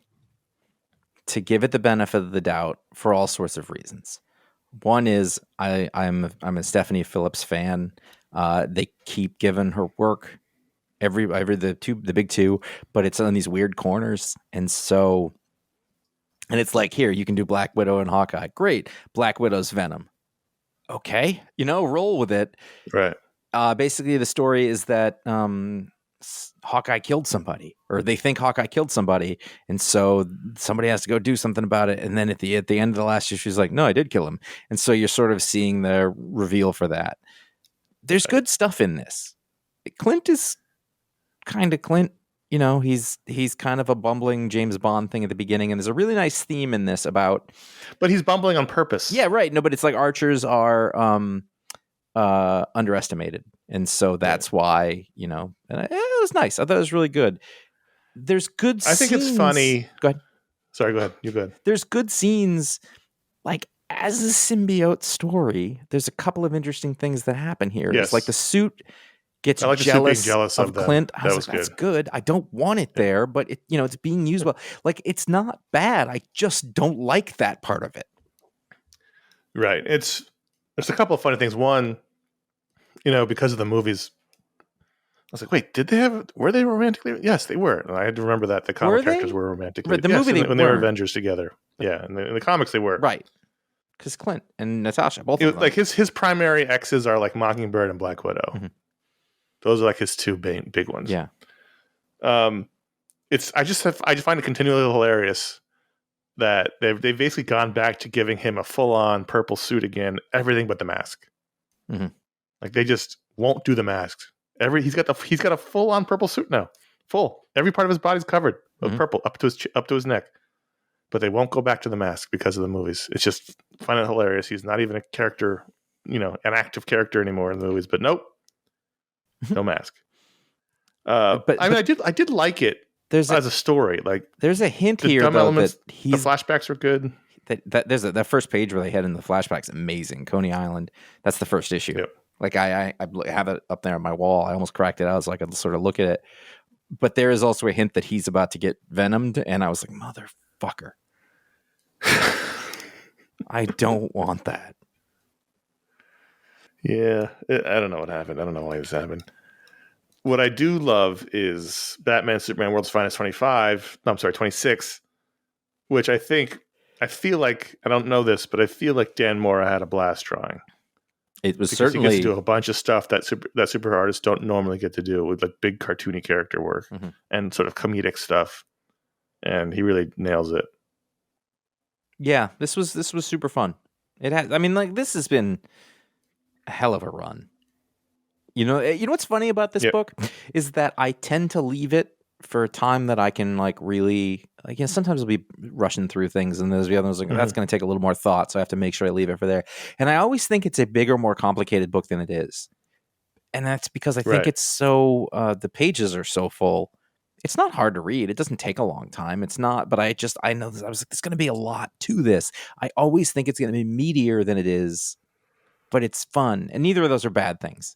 to give it the benefit of the doubt for all sorts of reasons. One is I'm a Stephanie Phillips fan. They keep giving her work. The big two, but it's on these weird corners. And it's like, here, you can do Black Widow and Hawkeye. Great. Black Widow's Venom. Okay. You know, roll with it. Right. Basically the story is that, Hawkeye killed somebody, or they think Hawkeye killed somebody. And so somebody has to go do something about it. And then at the end of the last issue, she's like, no, I did kill him. And so you're sort of seeing the reveal for that. There's good stuff in this. Clint is kind of Clint, you know, he's kind of a bumbling James Bond thing at the beginning, and there's a really nice theme in this about, but he's bumbling on purpose. Yeah, right. No, but it's like archers are underestimated, and so that's why, you know. And it was nice. I thought it was really good. There's good. I think it's funny. Go ahead. Sorry, go ahead. You go ahead. There's good scenes, like as a symbiote story. There's a couple of interesting things that happen here. Yes. It's like the suit gets jealous of Clint. I was like, that's good. I don't want it there, but it's being used well. Like, it's not bad. I just don't like that part of it. Right. There's a couple of funny things. One, because of the movies, I was like, wait, were they romantically? Yes, they were. And I had to remember that the comic characters were romantically. Right, the movie when they were Avengers together. Yeah, in the comics they were. Right. Because Clint and Natasha, both of them. Like his primary exes are like Mockingbird and Black Widow. Mm-hmm. Those are like his two big ones. Yeah. I find it continually hilarious that they've basically gone back to giving him a full-on purple suit again, everything but the mask. Mm-hmm. Like they just won't do the masks. He's got a full-on purple suit now. Full. Every part of his body's covered with purple up to his neck. But they won't go back to the mask because of the movies. It's just, I find it hilarious. He's not even a character, an active character anymore in the movies. But nope. No mask. But I did like it as a story. Like there's a hint here though that the flashbacks are good. There's that first page where they head into the flashbacks. Amazing, Coney Island. That's the first issue. Yep. Like I have it up there on my wall. I almost cracked it out so I could sort of look at it. But there is also a hint that he's about to get venomed, and I was like, motherfucker. I don't want that. Yeah, I don't know what happened. I don't know why this happened. What I do love is Batman Superman World's Finest 26, which I feel like, I don't know this, but I feel like Dan Mora had a blast drawing. It was because certainly... he gets to do a bunch of stuff that super artists don't normally get to do with like big cartoony character work and sort of comedic stuff. And he really nails it. Yeah, this was super fun. It has, this has been a hell of a run. You know what's funny about this book is that I tend to leave it for a time that I can really sometimes I'll be rushing through things and there's the other ones like that's going to take a little more thought, so I have to make sure I leave it for there. And I always think it's a bigger, more complicated book than it is, and that's because I think it's so the pages are so full. It's not hard to read. It doesn't take a long time. It's not, but I know this. I was like, there's going to be a lot to this. I always think it's going to be meatier than it is, but it's fun, and neither of those are bad things.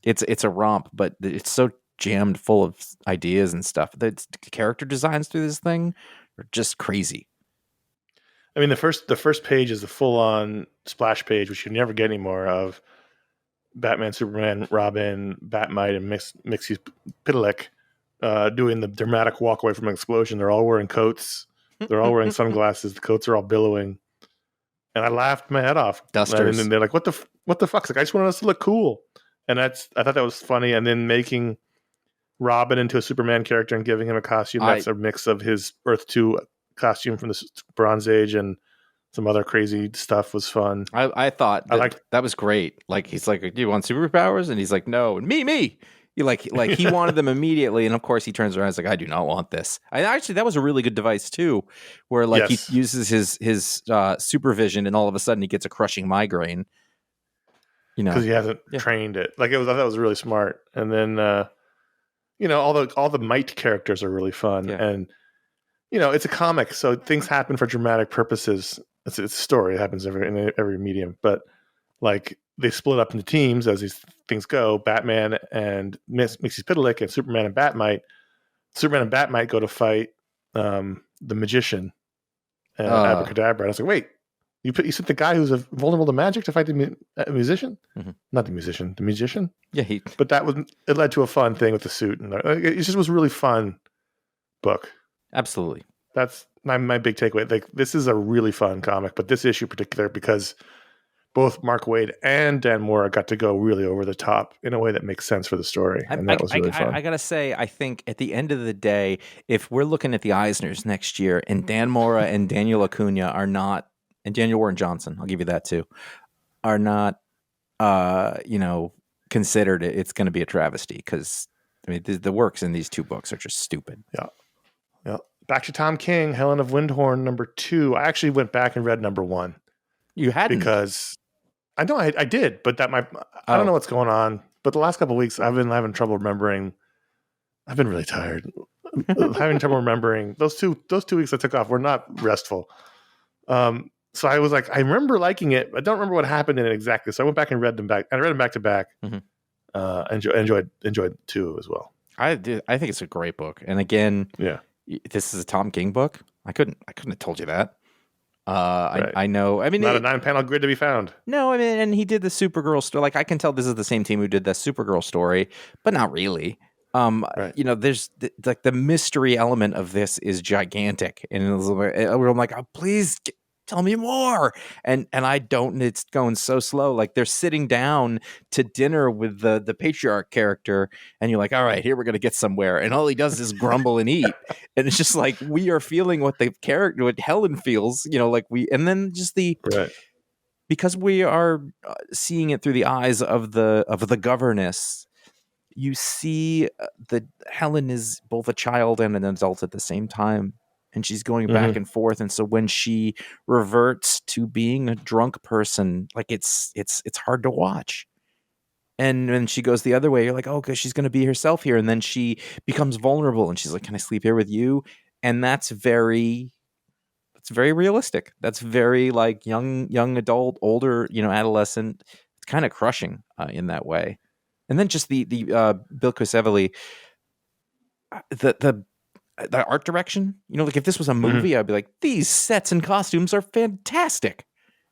It's a romp, but it's so jammed full of ideas and stuff. The character designs through this thing are just crazy. I mean, the first page is the full-on splash page, which you never get any more of. Batman, Superman, Robin, Batmite, and Mixie Pitalik doing the dramatic walk away from an explosion. They're all wearing coats. They're all wearing sunglasses. The coats are all billowing. And I laughed my head off. Dusters. And they're like, what the fuck? It's like, I just wanted us to look cool. And I thought that was funny. And then making Robin into a Superman character and giving him a costume that's a mix of his Earth 2 costume from the Bronze Age and some other crazy stuff was fun. I thought that was great. Like, he's like, do you want superpowers? And he's like, no. And me. He he wanted them immediately. And of course he turns around and is like, I do not want this. Actually, that was a really good device too, where he uses his supervision and all of a sudden he gets a crushing migraine. Because he hasn't trained it. I thought that was really smart. And then, all the Might characters are really fun. Yeah. And, it's a comic, so things happen for dramatic purposes. It's a story. It happens in every medium. But, they split up into teams as these things go. Batman and Mixie Pitalik and Superman and Batmite. Superman and Batmite go to fight the magician and Abracadabra. And I was like, wait, you sent the guy who's vulnerable to magic to fight the musician? Mm-hmm. Not the musician, the magician? Yeah, But it led to a fun thing with the suit. And it just was a really fun book. Absolutely. That's my big takeaway. This is a really fun comic, but this issue in particular, because both Mark Waid and Dan Mora got to go really over the top in a way that makes sense for the story. And that was really fun. I got to say, I think at the end of the day, if we're looking at the Eisners next year and Dan Mora and Daniel Acuna are not, and Daniel Warren Johnson, I'll give you that too, are not, considered, it's going to be a travesty because, the works in these two books are just stupid. Yeah. Yeah. Back to Tom King, Helen of Wyndhorn, #2. I actually went back and read #1. You hadn't? Because I know I did, but I don't know what's going on. But the last couple of weeks, I've been having trouble remembering. I've been really tired, having trouble remembering. Those two weeks I took off were not restful. So I was like, I remember liking it. I don't remember what happened in it exactly. So I went back and read them back. And I read them back to back. Mm-hmm. Enjoyed two as well. I think it's a great book. And again, this is a Tom King book. I couldn't have told you that. Right. I know. Not a 9-panel grid to be found. No, and he did the Supergirl story. I can tell this is the same team who did the Supergirl story, but not really. Right. There's the mystery element of this is gigantic, and I'm like, oh, please tell me more. And I don't. It's going so slow. Like they're sitting down to dinner with the patriarch character, and you're like, all right, here we're gonna get somewhere. And all he does is grumble and eat, and it's just like we are feeling what Helen feels. And then just because we are seeing it through the eyes of the governess. You see that Helen is both a child and an adult at the same time. And she's going back and forth. And so when she reverts to being a drunk person, it's hard to watch. And when she goes the other way, you're like, oh, because she's going to be herself here. And then she becomes vulnerable and she's like, can I sleep here with you? And that's very realistic. That's very young adult, older, adolescent. It's kind of crushing in that way. And then just the Bill Kusevely, the art direction, if this was a movie, I'd be like, these sets and costumes are fantastic.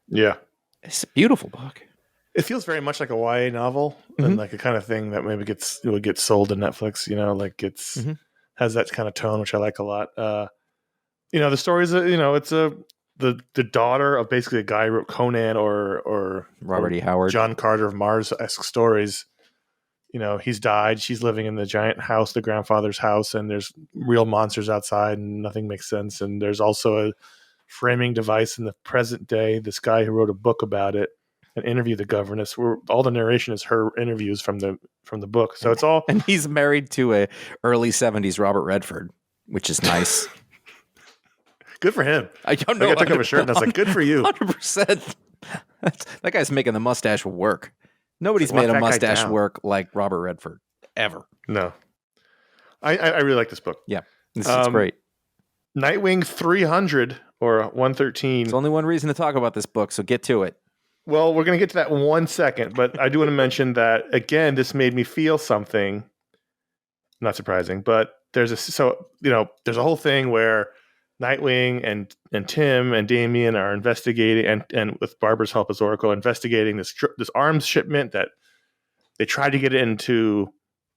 Yeah. It's a beautiful book. It feels very much like a YA novel and like a kind of thing that maybe would get sold to Netflix, has that kind of tone, which I like a lot. The story is, it's the daughter of basically a guy who wrote Conan or Robert E. Howard, John Carter of Mars-esque stories. He's died. She's living in the giant house, the grandfather's house, and there's real monsters outside and nothing makes sense. And there's also a framing device in the present day. This guy who wrote a book about it and interviewed the governess, where all the narration is her interviews from the book. So it's all. And he's married to a early 70s Robert Redford, which is nice. Good for him. I don't know. I took off a shirt and I was like, good for you. 100%. That guy's making the mustache work. Nobody's made a mustache work like Robert Redford, ever. No. I really like this book. Yeah, this is great. Nightwing 300 or 113. There's only one reason to talk about this book, so get to it. Well, we're going to get to that in 1 second, but I do want to mention that, again, this made me feel something. Not surprising, but there's a whole thing where Nightwing and Tim and Damian are investigating, and with Barbara's help as Oracle, investigating this arms shipment that they tried to get into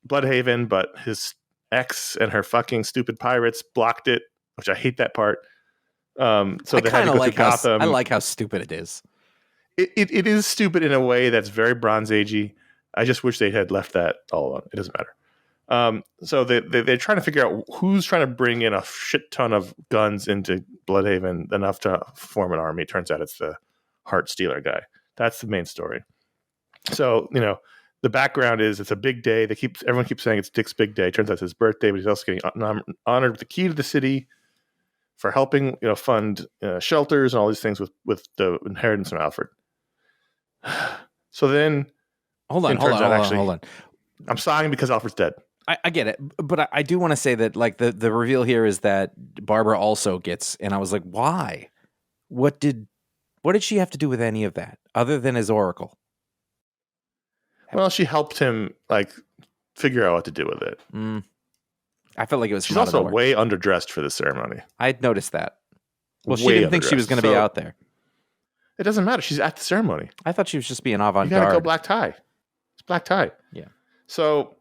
Bloodhaven, but his ex and her fucking stupid pirates blocked it, which I hate that part. So they had to go to Gotham. I like how stupid it is. It is stupid in a way that's very Bronze Agey. I just wish they had left that all alone. It doesn't matter. So they're trying to figure out who's trying to bring in a shit ton of guns into Bloodhaven, enough to form an army. Turns out it's the Heart Stealer guy. That's the main story. So, the background is it's a big day. Everyone keeps saying it's Dick's big day. Turns out it's his birthday, but he's also getting honored with the key to the city for helping, fund shelters and all these things with the inheritance from Alfred. So then, hold on. I'm sighing because Alfred's dead. I get it, but I do want to say that like the reveal here is that Barbara also gets, and I was like, why? What did she have to do with any of that other than as Oracle? Well, she helped him like figure out what to do with it. I felt like it was. She's also way underdressed for this ceremony. I'd noticed that. Well, she didn't think she was going to be out there. It doesn't matter. She's at the ceremony. I thought she was just being avant-garde. You gotta go black tie. It's black tie. Yeah. So,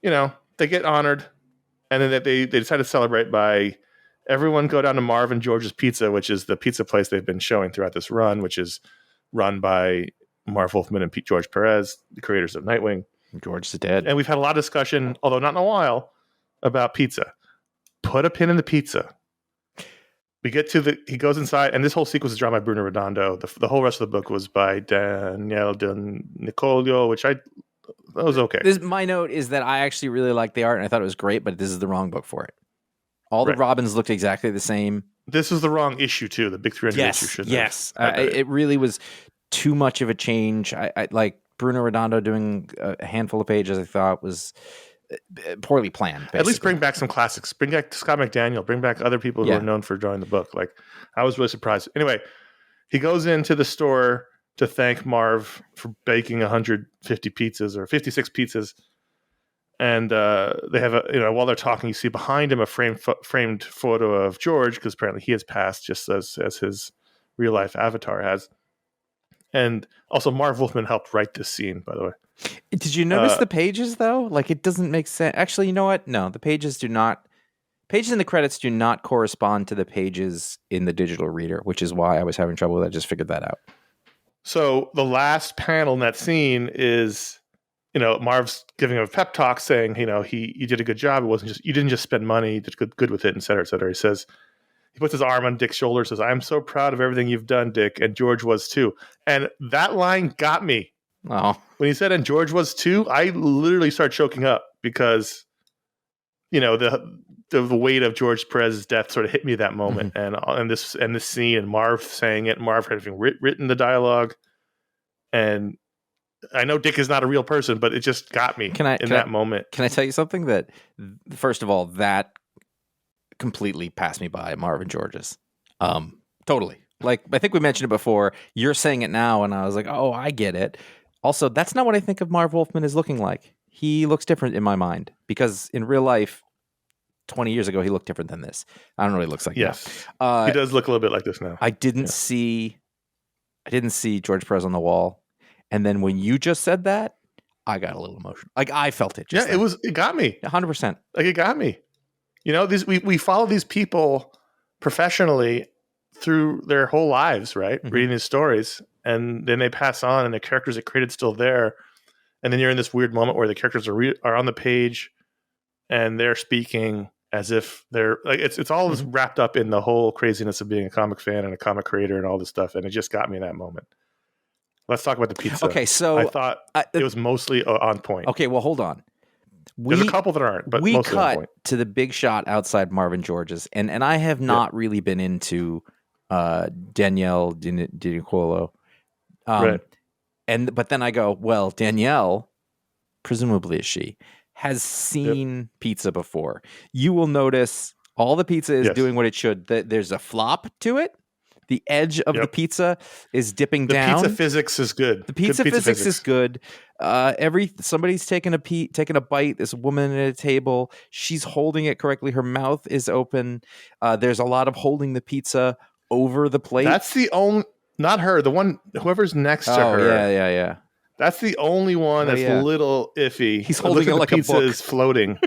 they get honored, and then they decide to celebrate by everyone go down to Marv and George's Pizza, which is the pizza place they've been showing throughout this run, which is run by Marv Wolfman and George Perez, the creators of Nightwing. George is dead. And we've had a lot of discussion, although not in a while, about pizza. Put a pin in the pizza. We get to he goes inside, and this whole sequence is drawn by Bruno Redondo. The whole rest of the book was by Daniele Del Nicolio, which that was okay. My note is that I actually really liked the art, and I thought it was great, but this is the wrong book for it. All the Robins looked exactly the same. This was the wrong issue, too. The big 300 issue. Yes. It really was too much of a change. I like Bruno Redondo doing a handful of pages. I thought was poorly planned. Basically. At least bring back some classics. Bring back Scott McDaniel. Bring back other people who are known for drawing the book. Like, I was really surprised. Anyway, he goes into the store to thank Marv for baking 150 pizzas or 56 pizzas. And they have while they're talking, you see behind him a framed photo of George, because apparently he has passed just as his real life avatar has. And also Marv Wolfman helped write this scene, by the way. Did you notice the pages though? Like, it doesn't make sense. Actually, you know what? No, the pages do not. Pages in the credits do not correspond to the pages in the digital reader, which is why I was having trouble with it. I just figured that out. So the last panel in that scene is, Marv's giving him a pep talk saying, you did a good job. It wasn't just, you didn't just spend money, you did good with it, et cetera, et cetera. He says, he puts his arm on Dick's shoulder, says, "I'm so proud of everything you've done, Dick." And George was too. And that line got me. Oh. When he said, "And George was too," I literally started choking up because, the weight of George Perez's death sort of hit me that moment. Mm-hmm. And this scene, and Marv saying it, Marv having written the dialogue. And I know Dick is not a real person, but it just got me in that moment. Can I tell you something that, first of all, that completely passed me by, Marv and George's. Totally. Like, I think we mentioned it before. You're saying it now, and I was like, oh, I get it. Also, that's not what I think of Marv Wolfman as looking like. He looks different in my mind, because in real life, 20 years ago, he looked different than this. I don't know what he looks like now. He does look a little bit like this now. I didn't see George Perez on the wall. And then when you just said that, I got a little emotional. Like, I felt it. It got me 100%. Like, it got me. We follow these people professionally through their whole lives, right? Mm-hmm. Reading these stories, and then they pass on, and the characters it created still there. And then you're in this weird moment where the characters are on the page, and they're speaking as if they're like it's all mm-hmm. wrapped up in the whole craziness of being a comic fan and a comic creator and all this stuff. And it just got me in that moment. Let's talk about the pizza. Okay, so I thought it was mostly on point. Okay, well, hold on. There's a couple that aren't, but mostly on point. We cut to the big shot outside Marvin George's, and I have not really been into Danielle Di Nicolo. Right. But then I go, well, Danielle, presumably is she, has seen pizza before. You will notice all the pizza is doing what it should. There's a flop to it. The edge of the pizza is dipping down. The pizza physics is good. The pizza physics is good. Somebody's taking a bite. This woman at a table. She's holding it correctly. Her mouth is open. There's a lot of holding the pizza over the plate. That's the only, not her. The one, whoever's next to her. Yeah. That's the only one that's a little iffy. He's holding it like the pizza a book. is floating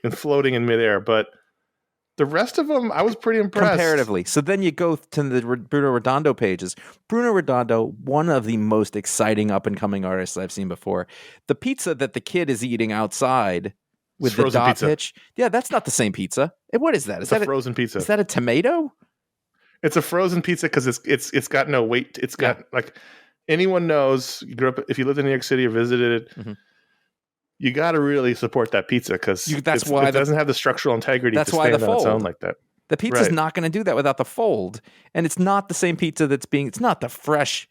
and floating in midair, but the rest of them, I was pretty impressed. Comparatively. So then you go to the Bruno Redondo pages. Bruno Redondo, one of the most exciting up-and-coming artists I've seen before. The pizza that the kid is eating outside with the dot pitch. Yeah, that's not the same pizza. What is that? It's a frozen pizza. Is that a tomato? It's a frozen pizza because it's got no weight. It's got like anyone knows. You grew up if you lived in New York City or visited it. Mm-hmm. You got to really support that pizza because it doesn't have the structural integrity to stand on its own like that. The pizza's not going to do that without the fold, and it's not the same pizza it's not the fresh,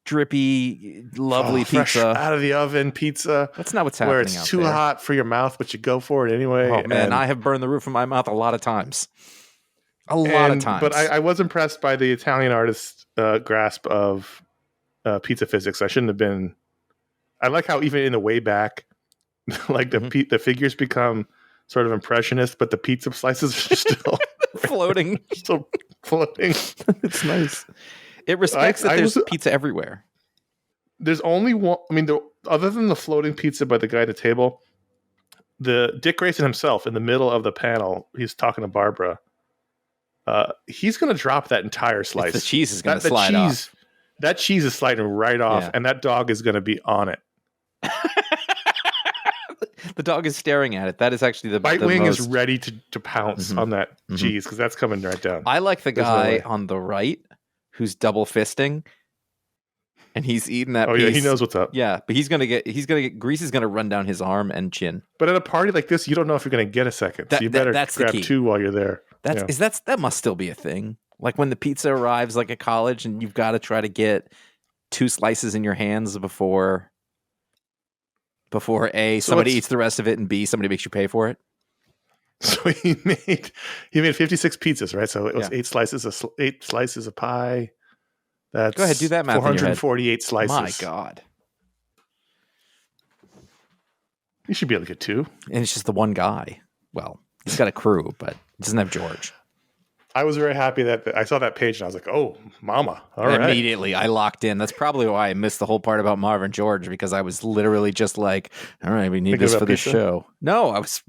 drippy, lovely fresh pizza out of the oven pizza. That's not what's happening. Where it's too hot for your mouth, but you go for it anyway. Oh man, I have burned the roof of my mouth a lot of times. A lot of times. But I was impressed by the Italian artist's grasp of pizza physics. I shouldn't have been. I like how even in the way back, like the figures become sort of impressionist, but the pizza slices are still floating. Still floating. It's nice. It respects that there's pizza everywhere. There's only one. I mean, other than the floating pizza by the guy at the table, the Dick Grayson himself in the middle of the panel, he's talking to Barbara. He's going to drop that entire slice. The cheese is going to slide off. That cheese is sliding right off, and that dog is going to be on it. The dog is staring at it. That is actually the Nightwing is ready to pounce on that cheese because that's coming right down. I like the guy on the right who's double fisting, and he's eating that piece. Yeah, he knows what's up. Yeah, but he's gonna get grease is gonna run down his arm and chin. But at a party like this, you don't know if you're gonna get a second. So you better grab two while you're there. That must still be a thing. Like when the pizza arrives, like at college, and you've got to try to get 2 slices in your hands before A, somebody eats the rest of it, and B, somebody makes you pay for it. So he made 56 pizzas, right? So it was 8 slices of pie. That's go ahead, do that math. 448 slices. My God, you should be able to get 2. And it's just the one guy. Well, he's got a crew, but he doesn't have George. I was very happy that I saw that page and I was like, "Oh, mama!" All right. Immediately, I locked in. That's probably why I missed the whole part about Marvin George because I was literally just like, "All right, we need this for this show." No, I was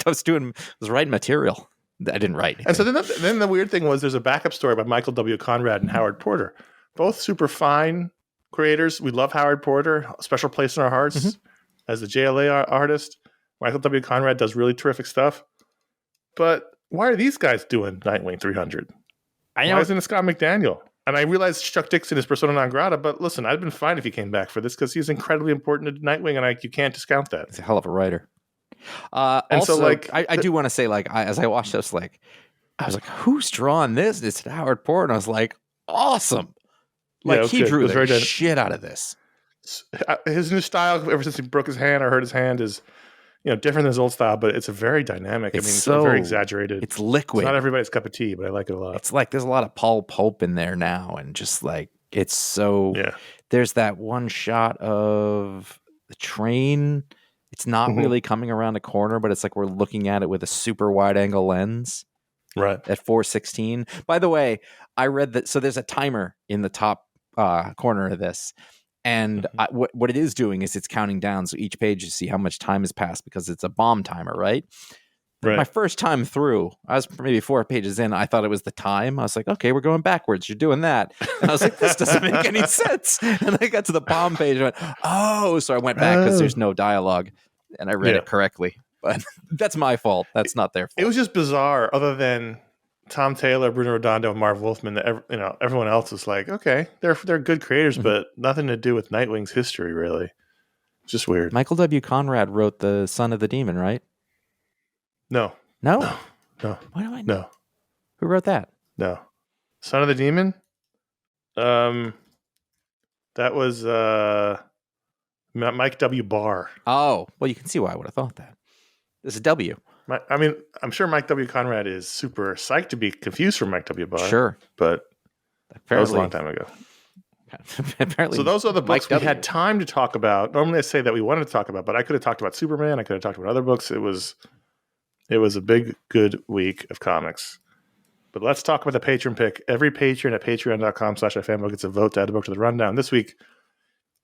writing material. I didn't write anything. And so then the weird thing was there's a backup story by Michael W. Conrad and Howard Porter, both super fine creators. We love Howard Porter, a special place in our hearts as the JLA artist. Michael W. Conrad does really terrific stuff, but why are these guys doing Nightwing 300? Why isn't it Scott McDaniel? And I realized Chuck Dixon is persona non grata, but listen, I'd been fine if he came back for this because he's incredibly important to Nightwing, and you can't discount that. He's a hell of a writer. I do want to say, as I watched this, I was like, who's drawing this? It's Howard Porter, and I was like, awesome. He drew the shit out of this. His new style, ever since he broke his hand or hurt his hand, is different than his old style, but it's a very dynamic. It's very exaggerated. It's liquid. It's not everybody's cup of tea, but I like it a lot. It's like there's a lot of Paul Pulp in there now, and just it's so. Yeah. There's that one shot of the train. It's not really coming around a corner, but it's like we're looking at it with a super wide angle lens. Right. At 4:16. By the way, I read that. So there's a timer in the top corner of this. And what it is doing is it's counting down. So each page you see how much time has passed because it's a bomb timer, right? My first time through, I was maybe 4 pages in. I thought it was the time. I was like, okay, we're going backwards. You're doing that. And I was like, this doesn't make any sense. And I got to the bomb page and I went, oh. So I went back because there's no dialogue. And I read it correctly. But that's my fault. That's not their fault. It was just bizarre other than Tom Taylor, Bruno Redondo, and Marv Wolfman. Everyone else was like, okay, they're good creators, but nothing to do with Nightwing's history, really. It's just weird. Michael W. Conrad wrote The Son of the Demon, right? No. Why do I know? No. Who wrote that? No. Son of the Demon? That was Mike W. Barr. Oh, well, you can see why I would have thought that. There's a W. I'm sure Mike W. Conrad is super psyched to be confused from Mike W. Barr. Sure. But That was a long time ago. Apparently, So those are the Mike books we W. had time to talk about. Normally I say that we wanted to talk about, but I could have talked about Superman. I could have talked about other books. It was a big, good week of comics. But let's talk about the patron pick. Every patron at patreon.com/iFanboy gets a vote to add a book to the rundown. This week,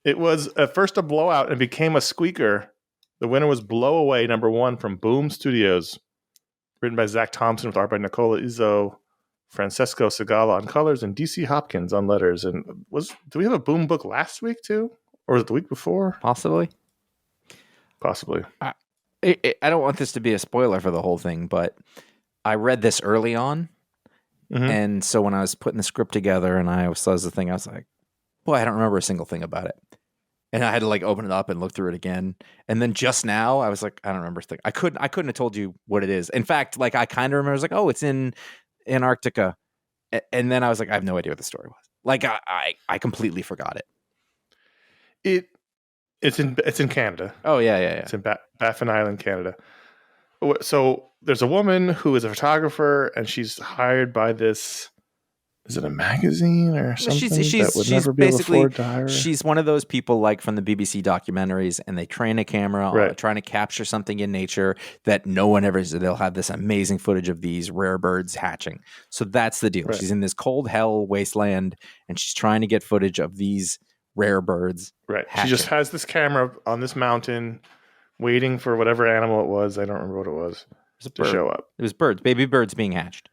it was at first a blowout and became a squeaker. The winner was Blow Away, #1 from Boom Studios, written by Zach Thompson with art by Nicola Izzo, Francesco Segala on colors, and DC Hopkins on letters. And do we have a Boom book last week too, or was it the week before? Possibly. I don't want this to be a spoiler for the whole thing, but I read this early on, and so when I was putting the script together and I saw the thing, I was like, "Boy, I don't remember a single thing about it." And I had to like open it up and look through it again. And then just now, I was like, "I don't remember a thing." I couldn't have told you what it is. In fact, like I kind of remember. I was like, "Oh, it's in Antarctica," and then I was like, "I have no idea what the story was." Like I completely forgot it. It's in Canada. Oh yeah. It's in Baffin Island, Canada. So there's a woman who is a photographer, and she's hired by this. Is it a magazine or something that would never be able to afford to hire her? She's one of those people like from the BBC documentaries, and they train a camera trying to capture something in nature that no one ever. They'll have this amazing footage of these rare birds hatching. So that's the deal. Right. She's in this cold hell wasteland, and she's trying to get footage of these rare birds. Right. Hatching. She just has this camera on this mountain, waiting for whatever animal it was. I don't remember what it was to show up. It was birds, baby birds being hatched.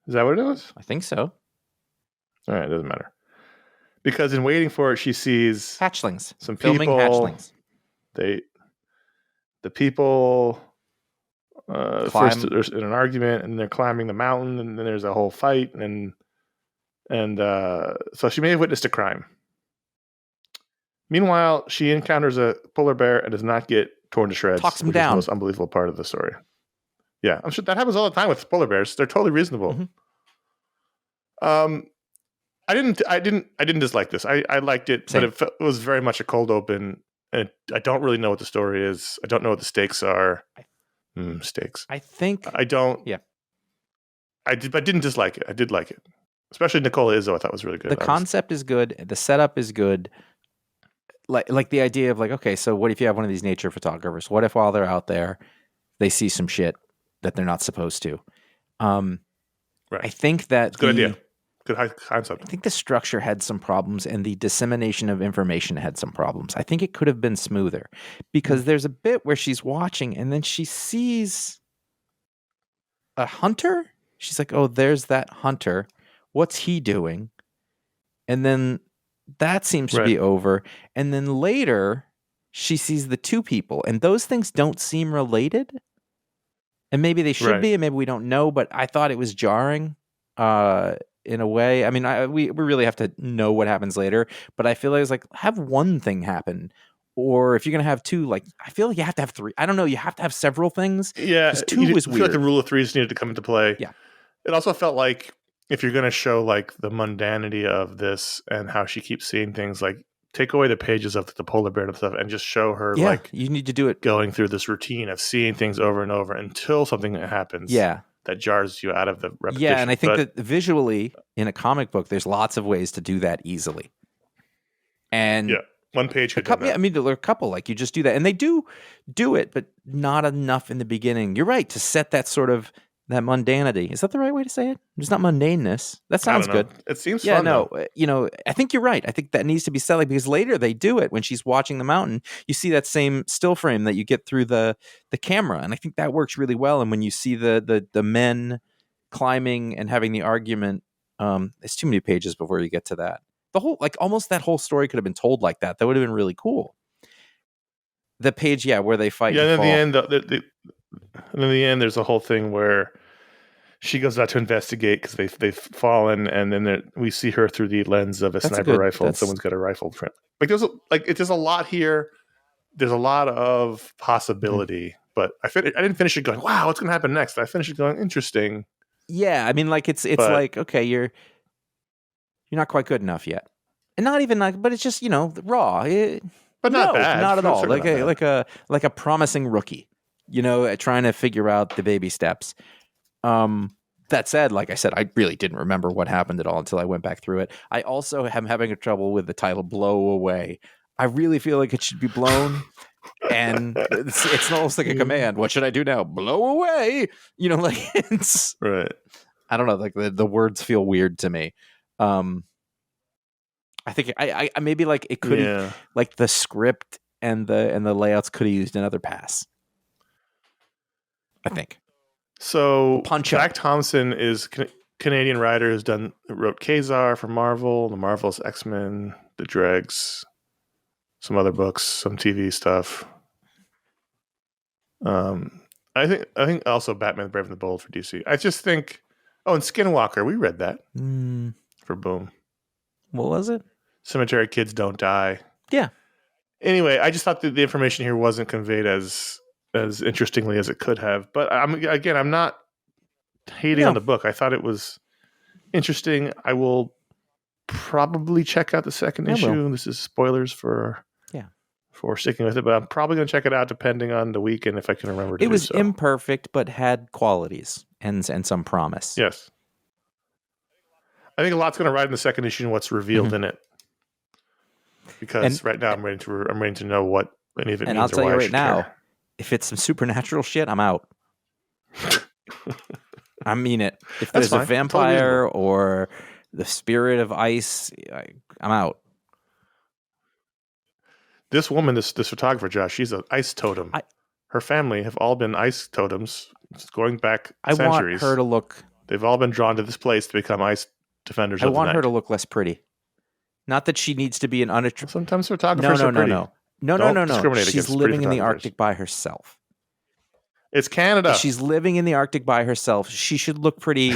Is that what it was? I think so. All right, it doesn't matter. Because in waiting for it, she sees hatchlings. Some filming people. Hatchlings. The people. First, there's an argument, and they're climbing the mountain, and then there's a whole fight, and so she may have witnessed a crime. Meanwhile, she encounters a polar bear and does not get torn to shreds. Talks him down. Is the most unbelievable part of the story. Yeah, I'm sure that happens all the time with polar bears. They're totally reasonable. I didn't dislike this. I liked it, Same. but it was very much a cold open, and I don't really know what the story is. I don't know what the stakes are. Stakes. I think I don't. Yeah, I didn't dislike it. I did like it, especially Nicola Izzo. I thought was really good. The concept is good. The setup is good. Like the idea of like, okay, so what if you have one of these nature photographers? What if while they're out there, they see some shit that they're not supposed to? Right. I think that it's a good idea. Good concept. I think the structure had some problems, and the dissemination of information had some problems. I think it could have been smoother, because there's a bit where she's watching, and then she sees a hunter. She's like, "Oh, there's that hunter. What's he doing?" And then that seems to be over. And then later, she sees the two people, and those things don't seem related. And maybe they should be, and maybe we don't know. But I thought it was jarring. In a way, I mean, we really have to know what happens later, but I feel like it's like, have one thing happen, or if you're gonna have two, like I feel like you have to have three. I don't know, you have to have several things. Yeah, two was weird. I feel like the rule of threes needed to come into play. Yeah, it also felt like if you're gonna show like the mundanity of this and how she keeps seeing things, like take away the pages of the polar bear and stuff, and just show her like you need to do it going through this routine of seeing things over and over until something happens. Yeah. That jars you out of the repetition. Yeah, and I think that visually in a comic book, there's lots of ways to do that easily. And yeah, one page could do that. I mean, there are a couple, like you just do that. And they do it, but not enough in the beginning. You're right, to set that sort of, that mundanity. Is that the right way to say it? It's not mundaneness. That sounds good. It seems fun, though. You know, I think you're right. I think that needs to be set, because later they do it when she's watching the mountain. You see that same still frame that you get through the camera, and I think that works really well. And when you see the men climbing and having the argument, it's too many pages before you get to that. The whole, like, almost that whole story could have been told like that. That would have been really cool. The page, where they fight. Yeah, and in the end, there's a whole thing where she goes out to investigate because they've fallen, and then we see her through the lens of a sniper rifle, and someone's got a rifle front. Like there's a lot here. There's a lot of possibility, but I didn't finish it going, wow, what's going to happen next? I finished it going, interesting. Yeah, I mean, like it's like, okay, you're not quite good enough yet, and not even like, but it's just raw, but not bad, not at all. Like a promising rookie. Trying to figure out the baby steps. That said, like I said, I really didn't remember what happened at all until I went back through it. I also am having trouble with the title "Blow Away." I really feel like it should be blown, and it's almost like a command. What should I do now? Blow away. Like it's right. I don't know. Like the words feel weird to me. I think I maybe like it could like the script and the layouts could have used another pass. I think. So Jack Thompson is Canadian writer who's wrote Kazar for Marvel, the Marvel's X-Men, the Dregs, some other books, some TV stuff. I think also Batman: The Brave and the Bold for DC. I just think, and Skinwalker, we read that for Boom. What was it? Cemetery Kids Don't Die. Yeah. Anyway, I just thought that the information here wasn't conveyed as interestingly as it could have. But I'm not hating on the book. I thought it was interesting. I will probably check out the second issue. This is spoilers for sticking with it, but I'm probably going to check it out depending on the week and if I can remember to do so. It was imperfect, but had qualities and some promise. Yes. I think a lot's going to ride in the second issue and what's revealed in it. Because right now I'm waiting to know what any of it means. And I'll tell you right now, if it's some supernatural shit, I'm out. I mean it. If there's a vampire or the spirit of ice, I'm out. This woman, this photographer, Josh, she's an ice totem. Her family have all been ice totems going back centuries. I want her to look... They've all been drawn to this place to become ice defenders of the night. I want her to look less pretty. Not that she needs to be an unattractive... Sometimes photographers are pretty. No. She's living in the Arctic by herself. It's Canada. If she's living in the Arctic by herself. She should look pretty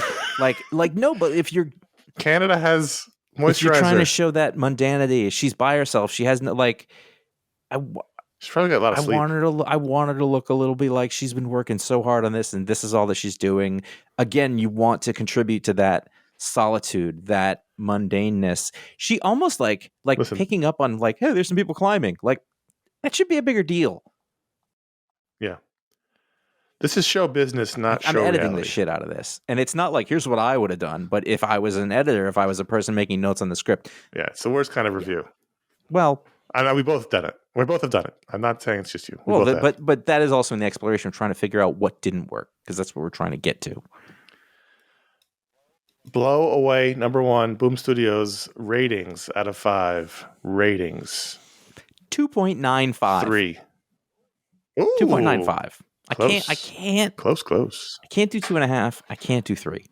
no, but if you're... Canada has moisturizer. If you're trying to show that mundanity, she's by herself. She has no, she's probably got a lot of sleep. I want her to look a little bit like she's been working so hard on this and this is all that she's doing. Again, you want to contribute to that solitude, that mundaneness. She almost Listen, picking up on hey, there's some people climbing. That should be a bigger deal. Yeah. This is show business, not show I'm editing reality. the shit out of this. And it's not here's what I would have done. But if I was an editor, if I was a person making notes on the script. Yeah, it's the worst kind of review. Well, I know we both have done it. We both have done it. I'm not saying it's just you. But that is also in the exploration of trying to figure out what didn't work. Because that's what we're trying to get to. Blow Away, number 1, Boom Studios, ratings out of 5. Ratings. 2.95. 3. 2.95. Close. I can't. Close. I can't do 2.5. I can't do 3.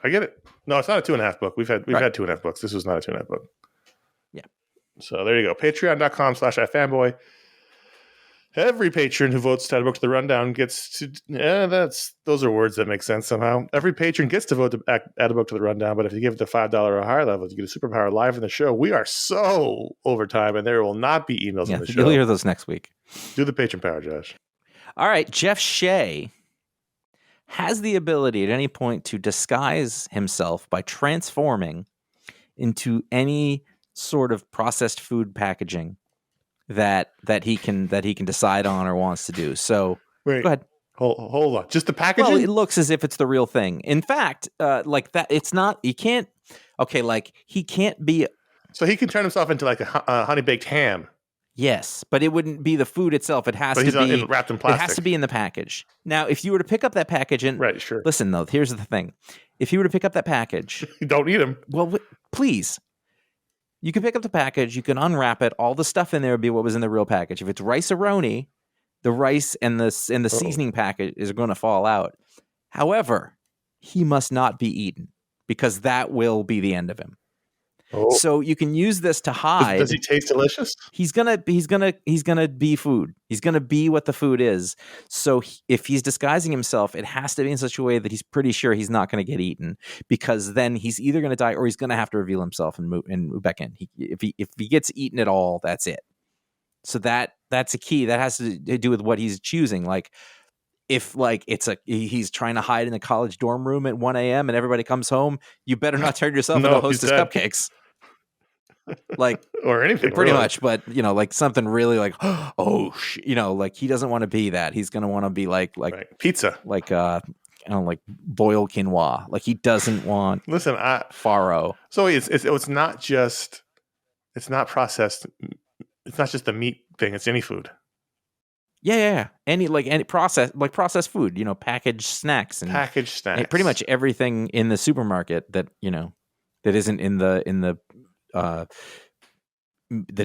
I get it. No, it's not a 2.5 book. We've had 2.5 books. This was not a 2.5 book. Yeah. So there you go. Patreon.com/iFanboy. Every patron who votes to add a book to the rundown gets to... those are words that make sense somehow. Every patron gets to vote to add a book to the rundown, but if you give it the $5 or higher level, you get a superpower live in the show. We are so over time, and there will not be emails in the show. You'll hear those next week. Do the patron power, Josh. All right. Jeff Shay has the ability at any point to disguise himself by transforming into any sort of processed food packaging that he can decide on or wants to do. So wait, go ahead. Hold on. Just the packaging? Well, it looks as if it's the real thing. In fact, that it's not. He can't. Okay, he can't be. So he can turn himself into a honey baked ham. Yes, but it wouldn't be the food itself. It has to be wrapped in plastic. It has to be in the package. Now, if you were to pick up that package and sure. Listen though, here's the thing: if you were to pick up that package, you don't eat them. Well, please. You can pick up the package, you can unwrap it, all the stuff in there would be what was in the real package. If it's rice-a-roni, the rice and the seasoning package is going to fall out. However, he must not be eaten because that will be the end of him. Oh. So you can use this to hide. Does he taste delicious? He's gonna be food. He's gonna be what the food is. So if he's disguising himself, it has to be in such a way that he's pretty sure he's not going to get eaten, because then he's either going to die or he's going to have to reveal himself and move back in. If he gets eaten at all, that's it. So that's a key. That has to do with what he's choosing. If he's trying to hide in the college dorm room at 1 a.m. and everybody comes home, you better not turn yourself into a hostess cupcakes. Or anything pretty really. much, but something really he doesn't want to be that. He's going to want to be like pizza, like boiled quinoa. Like he doesn't want Listen, farro. So it's not just, it's not processed. It's not just the meat thing. It's any food. Yeah. Any processed food, packaged snacks and pretty much everything in the supermarket that, that isn't in the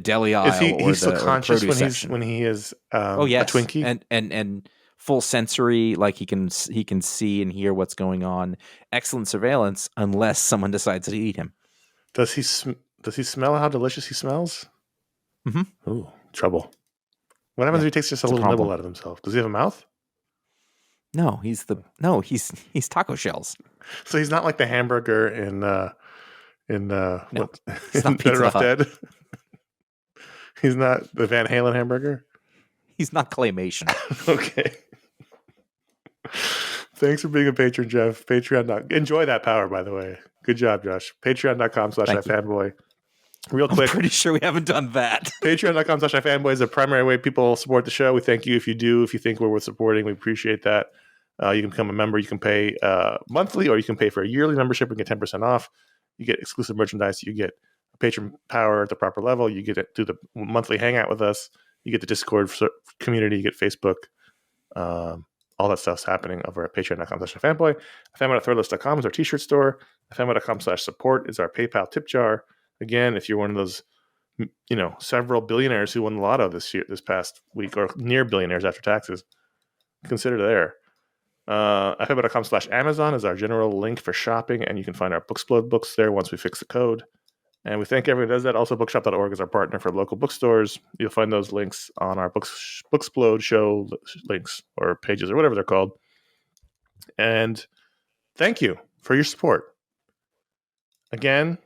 deli aisle. He's still conscious or the when he is a Twinkie and full sensory, like he can see and hear what's going on. Excellent surveillance, unless someone decides to eat him. Does he smell how delicious he smells? Mm-hmm. Ooh, trouble. What happens if he takes just a little nibble out of himself? Does he have a mouth? No, he's taco shells. So he's not like the hamburger in He's not Better Off Dead. He's not the Van Halen hamburger. He's not claymation. Okay. Thanks for being a patron, Jeff. Patreon. Enjoy that power, by the way. Good job, Josh. Patreon.com/iFanboy. Real quick. I'm pretty sure we haven't done that. Patreon.com/iFanboy is the primary way people support the show. We thank you if you do. If you think we're worth supporting, we appreciate that. You can become a member. You can pay monthly, or you can pay for a yearly membership and get 10% off. You get exclusive merchandise. You get patron power at the proper level. You get to do the monthly hangout with us. You get the Discord community. You get Facebook. All that stuff's happening over at patreon.com/iFanboy. iFanboy.threadless.com is our t-shirt store. iFanboy.com/support is our PayPal tip jar. Again, if you're one of those, several billionaires who won the lotto this past week, or near billionaires after taxes, consider there. iFanboy.com/Amazon is our general link for shopping, and you can find our Booksplode books there once we fix the code. And we thank everyone who does that. Also, bookshop.org is our partner for local bookstores. You'll find those links on our Booksplode show links or pages or whatever they're called. And thank you for your support. Again,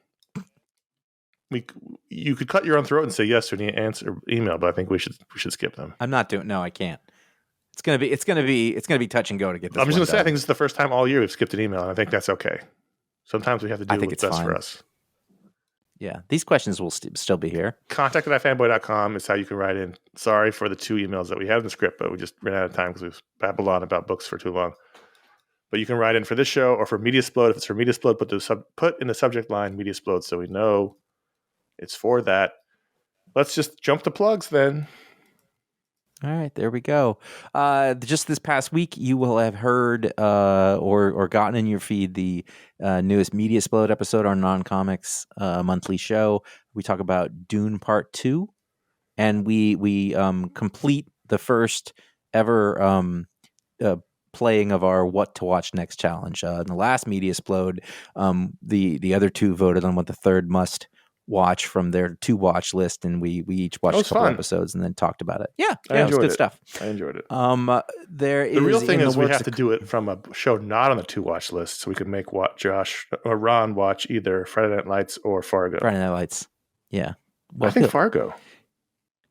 you could cut your own throat and say yes to any answer email, but I think we should skip them. I'm not doing. No, I can't. It's gonna be touch and go to get this. I'm just gonna say I think this is the first time all year we've skipped an email, and I think that's okay. Sometimes we have to do what's best for us. Yeah, these questions will still be here. Contact@ifanboy.com is how you can write in. Sorry for the 2 emails that we had in the script, but we just ran out of time because we've babbled on about books for too long. But you can write in for this show or for Mediasplode. If it's for Mediasplode, put in the subject line Mediasplode so we know it's for that. Let's just jump to plugs then. All right, there we go. Just this past week, you will have heard or gotten in your feed the newest Mediasplode episode, our non-comics monthly show. We talk about Dune Part 2, and we complete the first ever playing of our What to Watch Next challenge. In the last Mediasplode, the other two voted on what the third must watch from their to watch list, and we each watched a couple episodes and then talked about it. Yeah, it was good stuff. I enjoyed it. The real thing is we have to do it from a show not on the to watch list, so we can make Josh or Ron watch either Friday Night Lights or Fargo. Friday Night Lights, yeah. Well, I think Fargo.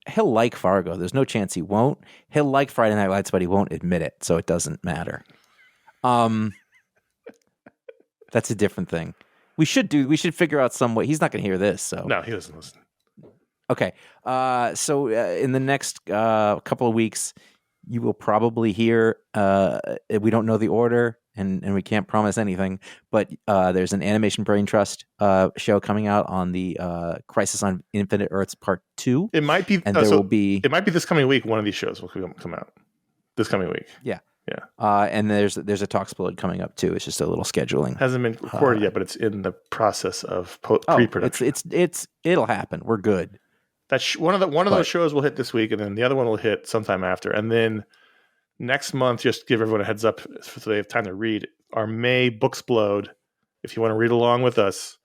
He'll like Fargo. There's no chance he won't. He'll like Friday Night Lights, but he won't admit it, so it doesn't matter. That's a different thing. We should figure out some way. He's not going to hear this, so no, he doesn't listen. Okay, so in the next couple of weeks, you will probably hear. We don't know the order, and we can't promise anything. But there's an Animation Brain Trust show coming out on the Crisis on Infinite Earths Part 2. It might be, and there will be. It might be this coming week. One of these shows will come out this coming week. Yeah. Yeah, and there's a Talksplode coming up too. It's just a little scheduling. Hasn't been recorded yet, but it's in the process of pre-production. It'll happen. We're good. That's one of those shows will hit this week, and then the other one will hit sometime after. And then next month, just give everyone a heads up so they have time to read our May Booksplode. If you want to read along with us,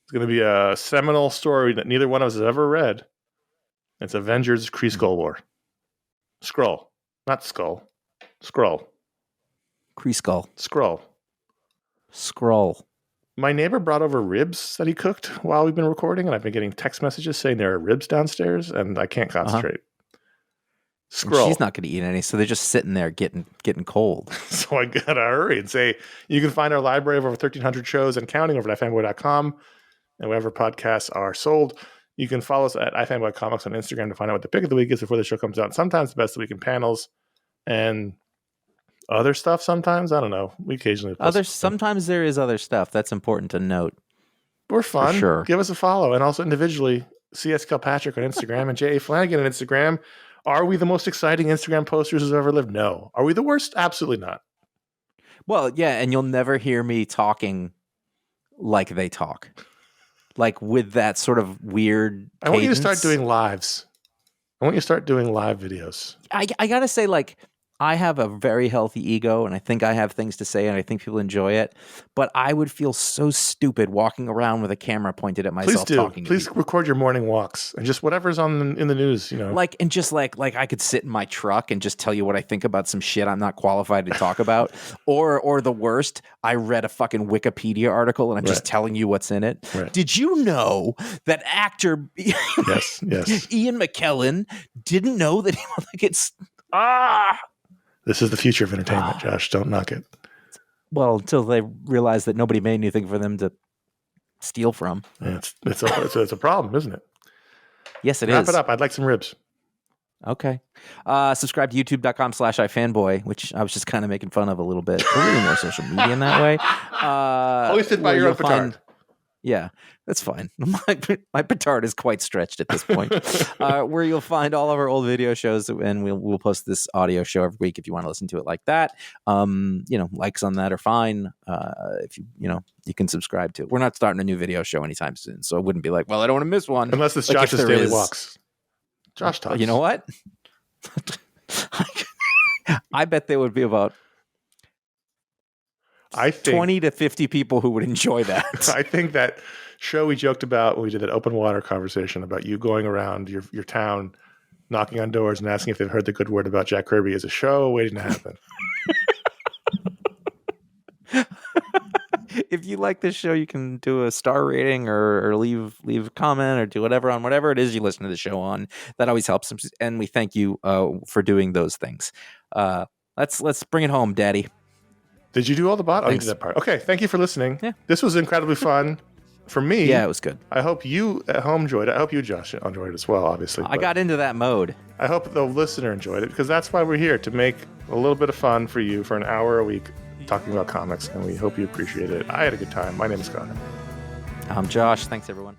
it's going to be a seminal story that neither one of us has ever read. It's Avengers: Kree Skull War. Skrull, not skull. Skrull. Kree Skull. Skrull. My neighbor brought over ribs that he cooked while we've been recording, and I've been getting text messages saying there are ribs downstairs, and I can't concentrate. Skrull. She's not going to eat any, so they're just sitting there getting cold. So I got to hurry and say, you can find our library of over 1,300 shows and counting over at ifanboy.com, and wherever podcasts are sold. You can follow us at iFanboy Comics on Instagram to find out what the pick of the week is before the show comes out. Sometimes the best of the week in panels, and other stuff sometimes. I don't know. We occasionally post Sometimes there is other stuff. That's important to note. We're fun. For sure. Give us a follow. And also individually, C.S. Kilpatrick on Instagram and J.A. Flanagan on Instagram. Are we the most exciting Instagram posters who's ever lived? No. Are we the worst? Absolutely not. Well, yeah, and you'll never hear me talking like they talk. Like with that sort of weird I want you to start doing lives. I want you to start doing live videos. I got to say, like, I have a very healthy ego, and I think I have things to say, and I think people enjoy it. But I would feel so stupid walking around with a camera pointed at myself. Please record your morning walks and just whatever's in the news, you know. Like, and just like I could sit in my truck and just tell you what I think about some shit I'm not qualified to talk about. or the worst, I read a fucking Wikipedia article and I'm just telling you what's in it. Right. Did you know that actor yes. Ian McKellen didn't know that This is the future of entertainment, Josh. Don't knock it. Well, until they realize that nobody made anything for them to steal from. Yeah, it's a problem, isn't it? Yes, it is. Wrap it up. I'd like some ribs. Okay. Subscribe to youtube.com/iFanboy, which I was just kind of making fun of a little bit. We're really more social media in that way. Hoisted by your own petard. Yeah, that's fine. My petard is quite stretched at this point. Where you'll find all of our old video shows, and we'll post this audio show every week if you want to listen to it like that. Likes on that are fine. If you can subscribe to it. We're not starting a new video show anytime soon, so it wouldn't be like, well, I don't want to miss one. Unless it's Josh's daily walks. Josh talks. You know what? I bet there would be about 20 to 50 people who would enjoy that. I think that show we joked about when we did that open water conversation about you going around your town, knocking on doors and asking if they've heard the good word about Jack Kirby is a show waiting to happen. If you like this show, you can do a star rating or leave a comment or do whatever on whatever it is you listen to the show on. That always helps. And we thank you for doing those things. Let's bring it home, Daddy. Did you do all the bot? Oh, you did that part. Okay, thank you for listening. Yeah. This was incredibly fun for me. Yeah, it was good. I hope you at home enjoyed it. I hope you, Josh, enjoyed it as well, obviously. I got into that mode. I hope the listener enjoyed it because that's why we're here, to make a little bit of fun for you for an hour a week talking about comics, and we hope you appreciate it. I had a good time. My name is Conor. I'm Josh. Thanks, everyone.